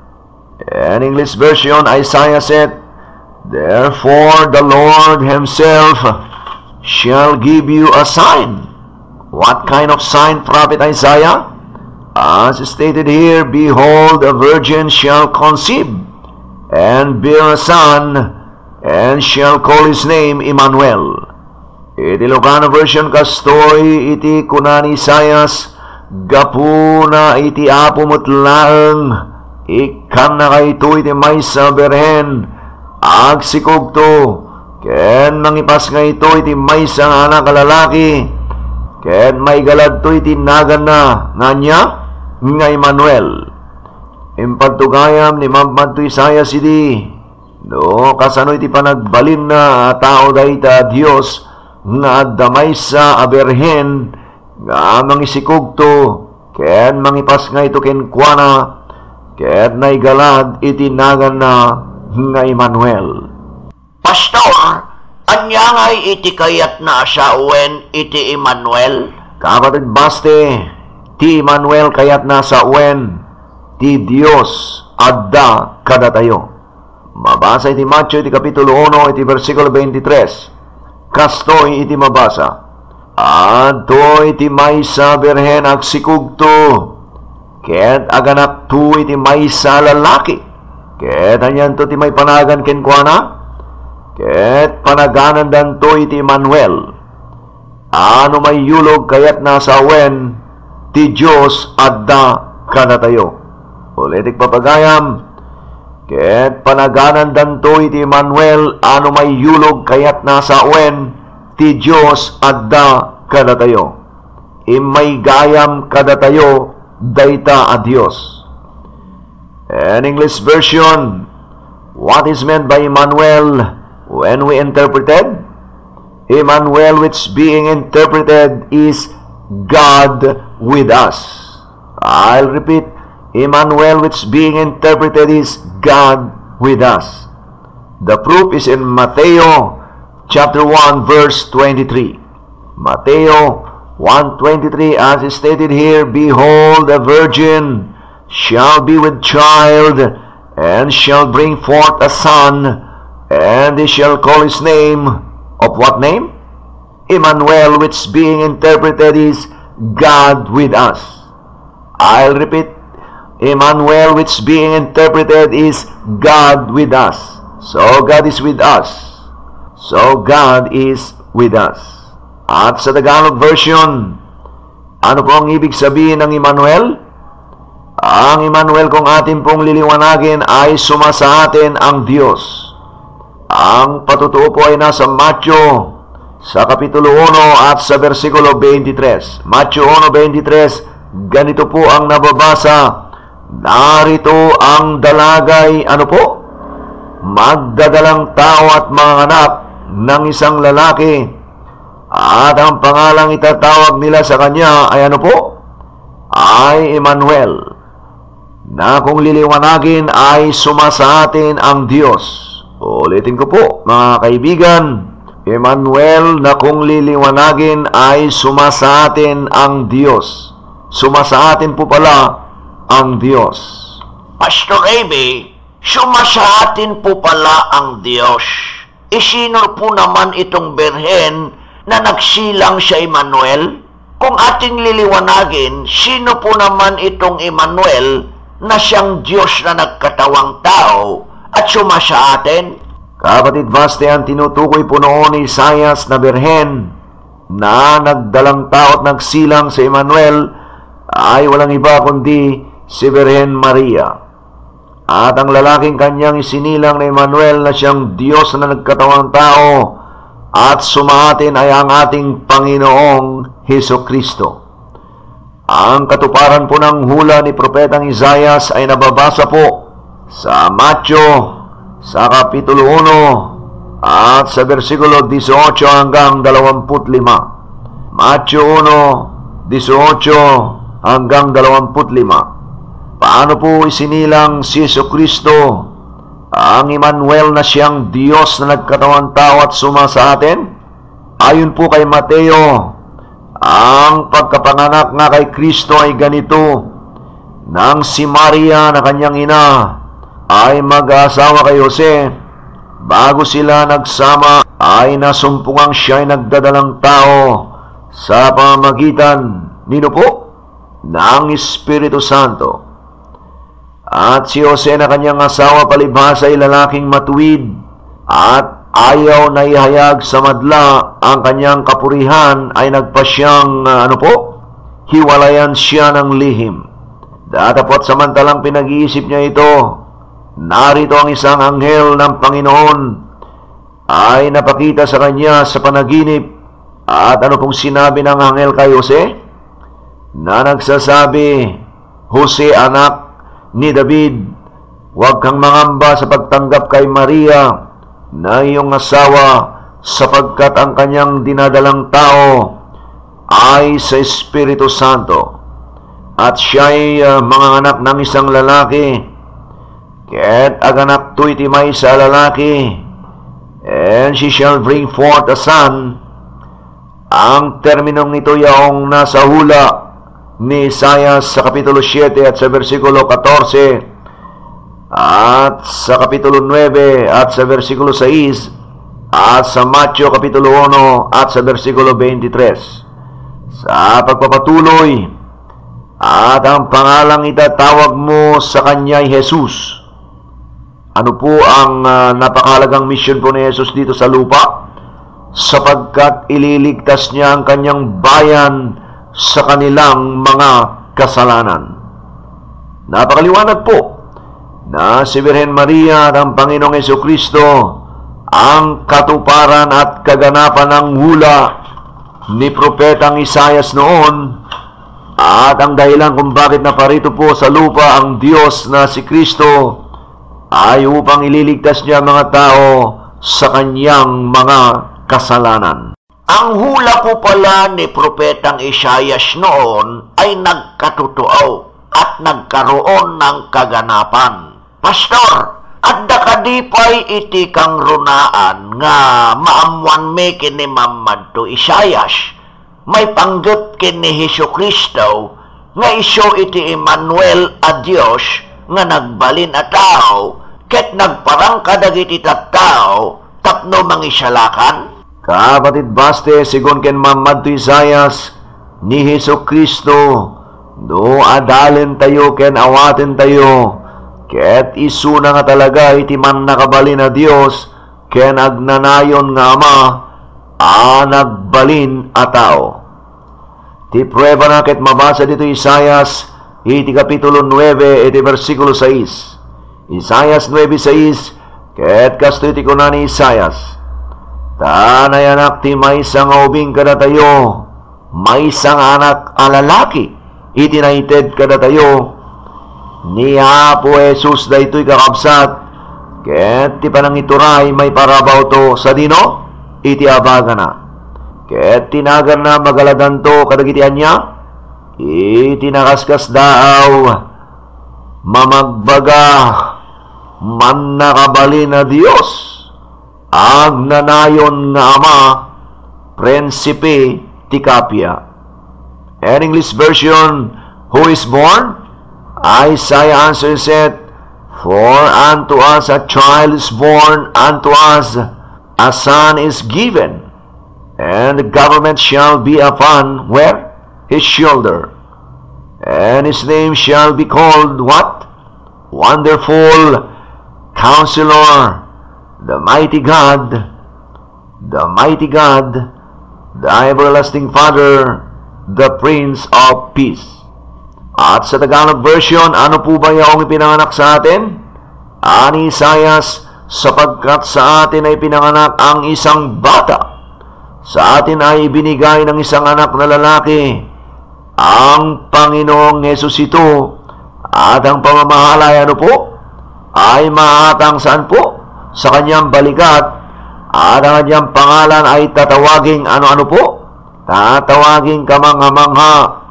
In English version, Isaiah said, "Therefore the Lord himself shall give you a sign." What kind of sign, Prophet Isaiah? As stated here, "Behold, a virgin shall conceive, and bear a son, and shall call his name Emmanuel." Iti Ilocano version kastoy iti kunan Isaias, "Gapuna iti apo mutlaeng, ikan na kayto iti maysa berhen, agsikog to, ken mangipas nga ito iti maysa nga anak lalaki, ken may galad to iti nagan na nga niya nga Emmanuel." Impagtugayam ni Mamad to Isaias idi, no, kasano iti panagbalin na tao dayta Dios nga damay sa aberhen nga mangisikog to, ken mangipas nga ito ken kuana, ken naigalad iti nagan na nga Emmanuel. Pastor, anyangay iti kayat na asyawen iti Emmanuel? Kapatid baste, ti Emmanuel kayat na sa uwen, ti Dios adda kadatayo. Mabasa iti Matthew iti Kapitulo 1 iti versikulo 23. Kastoy iti mabasa, Adto iti maysa birhen agsikugto, ket aganak tu iti maysa lalaki, ket anyan to ti may panagan kenkwana, ket panaganan danto iti Emmanuel. Ano may yulog kayat nasa awen, ti Diyos adda kanatayo. Ulitik papagayam, ket panaganan danto iti Emmanuel, ano may yulog kayat nasa awen, ti Diyos adda kadatayo. Imay gayam kadatayo, dayta a Diyos. An English version, what is meant by Emmanuel when we interpreted? Emmanuel, which being interpreted is God with us. I'll repeat, Emmanuel, which being interpreted is God with us. The proof is in Matthew chapter 1 verse 23. Matthew 1:23, as is stated here, behold, a virgin shall be with child, and shall bring forth a son, and they shall call his name, of what name? Emmanuel, which being interpreted is God with us. I'll repeat, Emmanuel, which being interpreted is God with us. So God is with us. So God is with us. At sa Tagalog version, ano po ang ibig sabihin ng Emmanuel? Ang Emmanuel, kung atin pong liliwanagin, ay sumasa atin ang Diyos. Ang patutuo po ay nasa Matthew sa kapitulo 1 at sa versikulo 23. Matthew 1:23, ganito po ang nababasa, narito ang dalagay, ano po? Magdadalang tao at mga anak ng isang lalaki, at ang pangalang itatawag nila sa kanya ay ano po? Ay Emmanuel, na kung liliwanagin ay sumasa atin ang Diyos. Ulitin ko po, mga kaibigan, Emmanuel, na kung liliwanagin ay sumasa atin ang Diyos. Sumasa atin po pala ang Diyos. Pastor Amy, sumasa atin po pala ang Diyos. Sino po naman itong birhen na nagsilang sa Emmanuel? Kung ating liliwanagin, sino po naman itong Emmanuel na siyang Diyos na nagkatawang tao at sumasa atin? Kapatid Vaste, ang tinutukoy po noon ni Isaias na birhen na nagdalang tao at nagsilang sa Emmanuel ay walang iba kundi si Birhen Maria. At ang lalaking kanyang isinilang na Emmanuel na siyang Diyos na nagkatawang tao at sumatin ay ang ating Panginoong Hesukristo. Ang katuparan po ng hula ni Propetang Isaias ay nababasa po sa Matthew sa kapitulo 1 at sa versikulo 18 hanggang 25. Matthew 1:18 hanggang 25. Paano po isinilang si Jesucristo, ang Emmanuel na siyang Diyos na nagkatawang tao at sumasa atin? Ayon po kay Mateo, ang pagkapanganak nga kay Kristo ay ganito, nang si Maria na kanyang ina ay mag-asawa kay Jose, bago sila nagsama ay nasumpungang siya ay nagdadalang tao sa pamamagitan nino po ng Espiritu Santo. At si Jose na kanyang asawa palibhasa ay lalaking matuwid at ayaw na ihayag sa madla ang kanyang kapurihan ay nagpasyang hiwalayan siya ng lihim. Datapot samantalang pinag-iisip niya ito, narito ang isang anghel ng Panginoon ay napakita sa kanya sa panaginip. At ano pong sinabi ng anghel kay Jose? Na nagsasabi, Jose, anak ni David, huwag kang mangamba sa pagtanggap kay Maria na iyong asawa, sapagkat ang kanyang dinadalang tao ay sa Espiritu Santo, at siya'y mga anak ng isang lalaki, ket aganak to iti maysa lalaki, and she shall bring forth a son. Ang terminong ito yaong nasa hula ni Isaias sa kapitulo 7 at sa versikulo 14 at sa kapitulo 9 at sa versikulo 6 at sa Matthew kapitulo 1 at sa versikulo 23. sa pagpapatuloy at ang pangalang itatawag mo sa kanya ay Jesus. Ano po ang napakahalagang mission po ni Jesus dito sa lupa? Sapagkat ililigtas niya ang kanyang bayan sa kanilang mga kasalanan. Napakaliwanag po na si Birhen Maria at ang Panginoong Jesucristo ang katuparan at kaganapan ng hula ni Propetang Isaias noon, at ang dahilan kung bakit naparito po sa lupa ang Diyos na si Kristo ay upang ililigtas niya mga tao sa kanyang mga kasalanan. Ang hula po pala ni Propetang Isaias noon ay nagkatotoo at nagkaroon ng kaganapan. Pastor, adda kadipay iti kang runaan nga maamuan me kini Mamad to Isaias, may panggap kini Jesucristo nga iso iti Emmanuel a Dios nga nagbalin a tao ket nagparang kadagiti tattao tapno mangisalakan. Kapatid baste, sigon ken Mamad to Isaias ni Jesucristo, do adalen tayo ken awaten tayo, ket isu na nga talaga iti man nakabalin na Dios ken agnanayon nga Ama a nagbalin a tao. Ti prueba na ket mabasa dito Isaias iti kapitulo 9 iti versikulo 6. Isaias 9:6, ket kasto iti kuna ni Isaias, tanay anak ti maysa nga ubing kada tayo, maysa nga anak a lalaki iti naited kada tayo, ni Apo Jesus daytoy kakabsat, ket ti panangituray may parabaw to sa dino iti abaga na, ket tinagan na magaladan to kadagitian niya, iti nakaskas daaw mamagbaga man nakabali na Dios, agnanayon nga Ama, prinsipe ti kapya. An English version, who is born? Isaiah answers it, for unto us a child is born, unto us a son is given, and the government shall be upon, where? His shoulder. And his name shall be called what? Wonderful Counselor, the Mighty God, the Everlasting Father, the Prince of Peace. At sa Tagalog version, ano po ba yung ipinanganak sa atin? Ani Isaias, sapagkat sa atin ay pinanganak ang isang bata, sa atin ay ibinigay ng isang anak na lalaki, ang Panginoong Hesus ito, at ang pamamahala ay ano po? Ay maatang saan po? Sa kanyang balikat, at ang kanyang pangalan ay tatawaging ano-ano po? Tatawaging kamangha-mangha,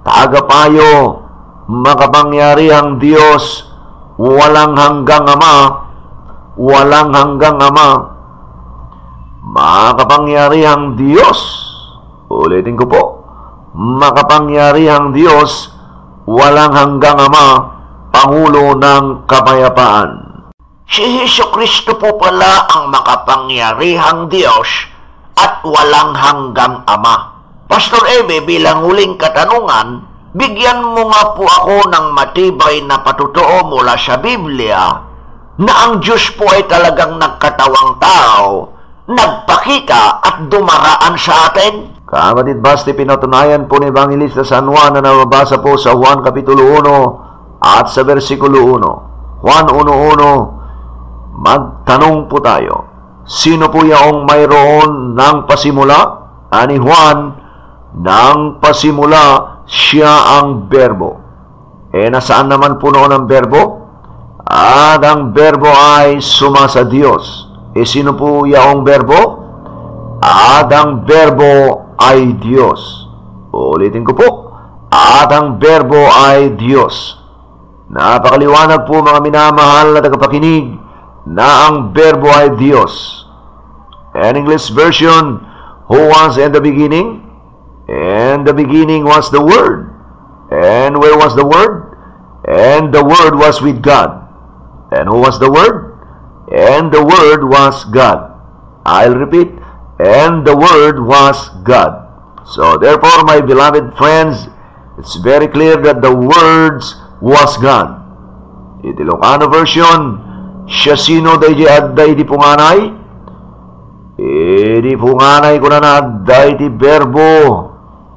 tagapayo, makapangyarihang Diyos, walang hanggang Ama, makapangyarihang Diyos. Ulitin ko po, makapangyarihang Diyos, walang hanggang Ama, Pangulo ng Kapayapaan. Si Jesucristo po pala ang makapangyarihang Diyos at walang hanggang Ama. Pastor Ebe, bilang huling katanungan, bigyan mo nga po ako ng matibay na patotoo mula sa Biblia na ang Diyos po ay talagang nagkatawang tao, nagpakita at dumaraan sa atin. Kapatid Basti, pinatunayan po ni Evangelista San Juan na nababasa po sa Juan Kapitulo 1 at sa versikulo 1. Juan 1:1, magtanong po tayo, sino po yaong mayroon ng pasimula? Ani Juan, ng pasimula siya ang berbo. Nasaan naman po noon ang berbo? At ang berbo ay suma sa Diyos. Sino po yaong berbo? At ang berbo ay Diyos. Ulitin ko po, at ang berbo ay Diyos. Napakaliwanag po mga minamahal na tagapakinig na ang berbo ay Diyos. An English version, who was in the beginning? And the beginning was the Word. And where was the Word? And the Word was with God. And who was the Word? And the Word was God. I'll repeat, and the Word was God. So therefore, my beloved friends, it's very clear that the words was God. Iti Ilocano version, siya sino day adday di punganay? Di punganay ko na adday di verbo.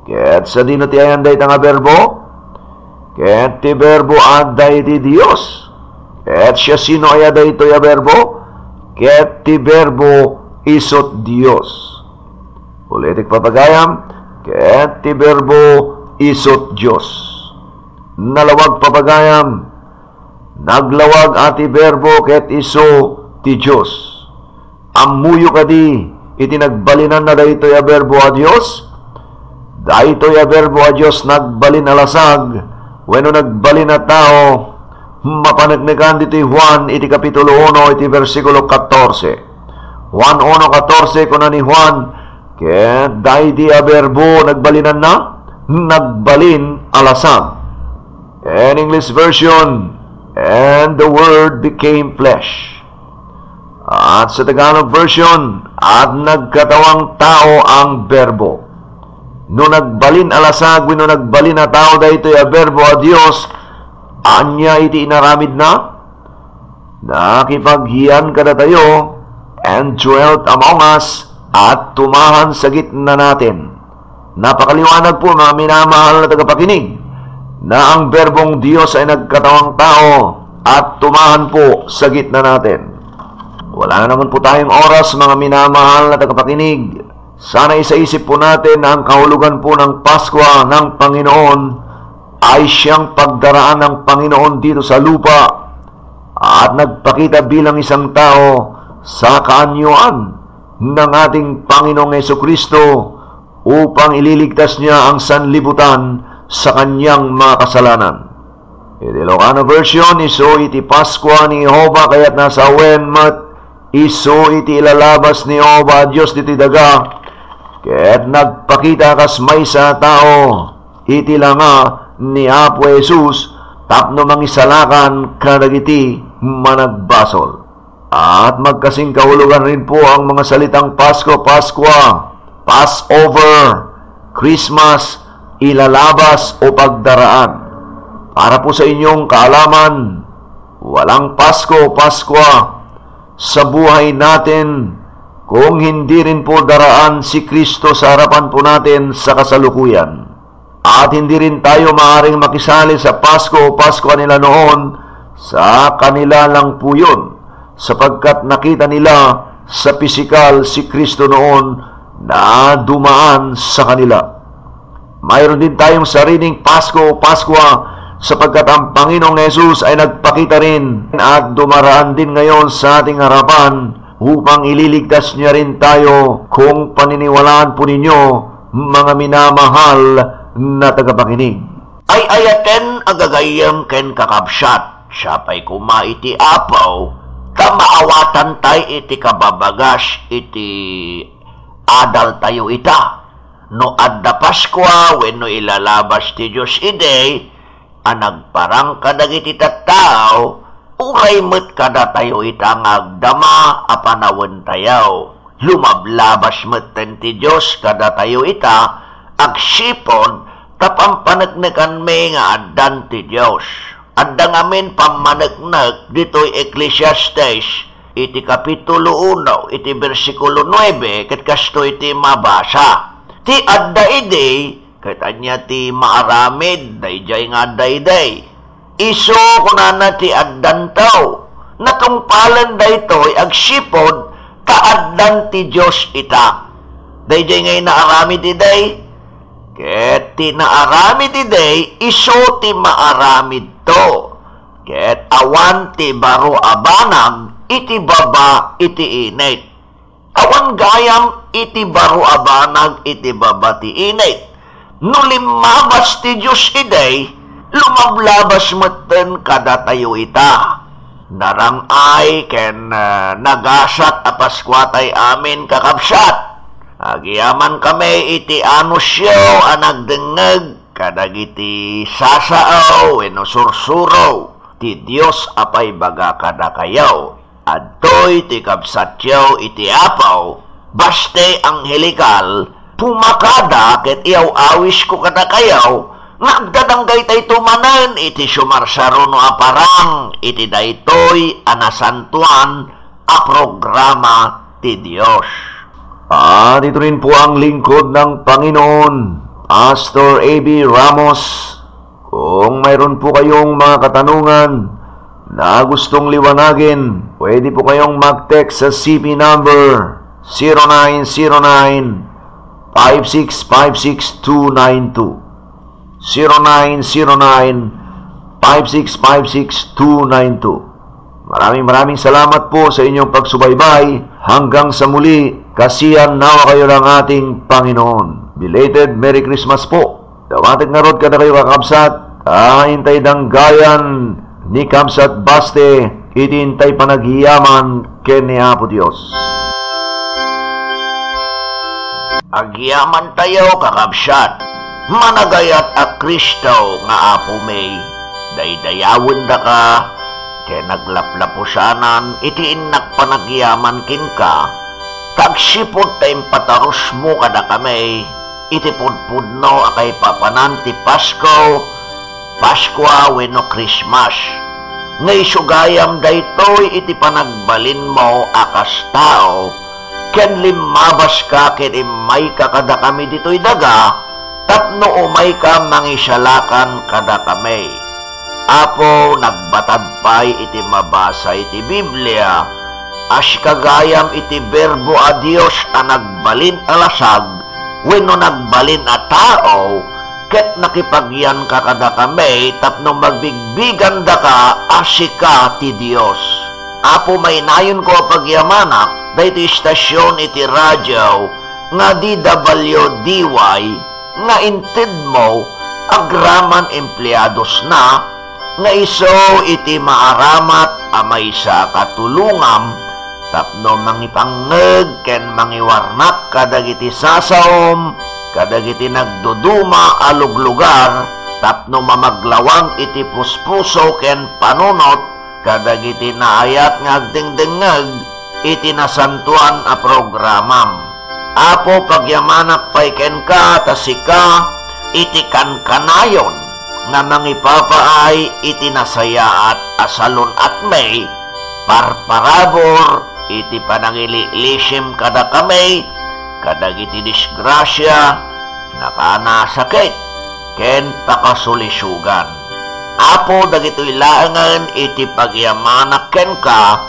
Ket sa dino ti ayan day nga verbo? Ket ti verbo adday di Dios. Ket siya sino ay adday ito ya verbo? Ket ti verbo isot Dios. Ulitik papagayam, ket ti verbo isot Dios. Nalawag papagayam, naglawag ati verbo ket iso ti Dios. Amuyo kadi iti nagbalinan na dayto ya verbo a Dios. Dayto ya verbo a Dios nagbalin alasag wenno nagbalin na tao. Mapanagnegan dito Juan iti kapitulo 1 iti versikulo 14. Juan 1:14 kuno ni Juan, ket dayti a verbo nagbalinan na, nagbalin alasag. In English version, and the Word became flesh. At sa Tagalog version, at nagkatawang tao ang verbo. No nagbalin alasag, no nagbalin na tao dayto ya verbo a Dios, anya iti inaramid na, nakipaghiyan kada tayo, and dwelt among us, at tumahan sa gitna natin. Napakaliwanag po mga minamahal na tagapakinig, na ang berbong Diyos ay nagkatawang tao, at tumahan po sa gitna natin. Wala na naman po tayong oras mga minamahal na tagapakinig. Sana isaisip po natin na ang kahulugan po ng Pasko ng Panginoon ay siyang pagdaraan ng Panginoon dito sa lupa at nagpakita bilang isang tao sa kaanyuan ng ating Panginoong Jesucristo upang ililigtas niya ang sanlibutan sa kanyang mga kasalanan. Iti Ilocano version, iso iti Pasko ni Jehova kaya't nasa wenmat, iso iti ilalabas ni Jehova Diyos diti daga, kaya't nagpakita kas may sa tao, iti langa ni Apo Jesus, tapno mangisalakan kadagiti managbasol. At magkasing kahulugan rin po ang mga salitang Pasko, Paskwa, Passover, Christmas, ilalabas o pagdaraan. Para po sa inyong kaalaman, walang Pasko, Paskwa sa buhay natin kung hindi rin po daraan si Kristo sa harapan po natin sa kasalukuyan. At hindi rin tayo maaaring makisali sa Pasko o Paskwa nila noon, sa kanila lang po yun, sapagkat nakita nila sa pisikal si Kristo noon na dumaan sa kanila. Mayroon din tayong sariling Pasko o Paskwa sapagkat ang Panginoong Yesus ay nagpakita rin at dumaraan din ngayon sa ating harapan upang ililigtas niya rin tayo kung paniniwalaan po ninyo mga minamahal na tagapakinig. Ay ayaten agagayam ken kakabsat, siya pa'y kumaiti apaw, kamaawatan tay iti kababagas iti adal tayo ita. No adda Paskwa wenno ilalabas ti Diyos ide, anagparang kadagiti tattao, uray met kada tayo ita ngagdama apanawen tayaw. Lumablabas met ti Diyos kada tayo ita, agsipon tapampanagnagan may nga addan ti Diyos. Adda ngamin pamanagnak dito'y Ecclesiastes iti kapitulo 1 iti versikulo 9 ket kasto iti mabasa. Ti adda ide ket anya ti maaramid dayjay nga dayday. Iso kunana ti addan taw. Natungpalan daytoy agsipod kaaddan ti Dios ita. Dayjay ngay naaramid iday. Ket ti naaramid iday iso ti maaramid to. Ket awan ti baro abanam iti baba iti init. Awan gayam iti baro abanag iti baba ti init. No limabas ti Diyos iday, lumablabas meten kada tayo ita. Narangay ken nagasat a Paskwatay amin kakabsat. Agiyaman kami iti anusyo anagdengeg kadagiti sasao wenno sursuro. Ti Dios apay baga kada kayaw. Adtoy ti kabsatyaw iti apaw, baste ang helikal, pumakada ket iyaw awis ko kada kayaw, nagdadanggay tay tumanen iti sumarsaro no aparang iti daytoy anasantuan a programa ti Dios. At ito rin po ang lingkod ng Panginoon, Pastor A.B. Ramos. Kung mayroon po kayong mga katanungan na gustong liwanagin, pwede po kayong mag-text sa CP number 0909-5656292. 0909-5656292. Maraming salamat po sa inyong pagsubaybay. Hanggang sa muli, kasiyan nawa kayo ng ating Panginoon. Belated Merry Christmas po. Dawatig nga rod ka na kayo kakabsat. Hintay danggayan ni Kamsat Baste. Itintay panaghiyaman ken ni Apo Dios. Agyaman tayo kakabsat. Managayat a Kristo nga Apo May. Daydayawon da ka. Kaya naglaplapusanan, iti inak panagyaman kin ka, tagsipot tayong patarus mo kada kami, iti pudpudno akay papanan ti Pasko, Paskwa wenno Christmas. Ngay sugayam daytoy iti panagbalin mo akas tao, ken limabas ka ken imay ka kada kami dito'y daga, tapno umay ka mangisalakan kada kami. Apo, nagbatad pa'y iti mabasa iti Biblia, as kagayam iti berbo a Dios a nagbalin alasag, wenno nagbalin a tao, ket nakipagyan ka kada kami, tapno magbigbigan da ka, asika ti Dios. Apo, may nayon ko pagyamanak, dahito istasyon iti radyo, nga DWDY, nga inted mo, agraman empleados na, nga iso iti maaramat amay sa katulungam, tapno mangipangeg ken mangiwarnak kadagiti sasaom, kadagiti nagduduma aluglugar, tapno mamaglawang iti puspuso ken panunot, kadagiti naayat nga agdingdingeg, iti nasantuan a programam. Apo, pagyamanak pay ken ka, tasika, iti kankanayon, nga mangipapaay iti nasayaat asalon at may parparabor iti panangililisim kada kami kadagiti disgrasya nakanasakit ken pakasulisugan. Apo, dagito'y laangan iti pagyamanak ken ka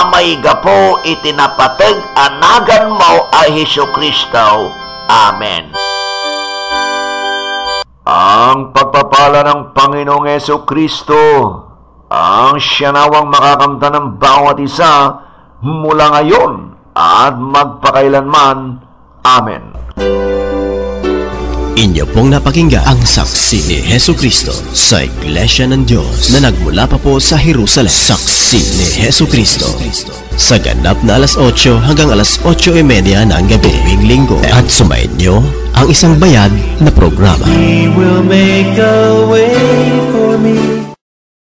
amay gapo iti napateg anagan mo ay Hesu Kristo. Amen. Ang pagpapala ng Panginoong Hesu Kristo ang siyanawang makakamtan ng bawat isa mula ngayon at magpakailanman. Amen. Inyo pong napakinggan ang saksi ni Hesu Kristo sa Iglesia ng Diyos na nagmula pa po sa Jerusalem. Saksi ni Hesu Kristo sa ganap na alas 8 hanggang alas 8:30 ng gabi tuwing linggo. At sumayin nyo ang isang bayad na programa. We will make a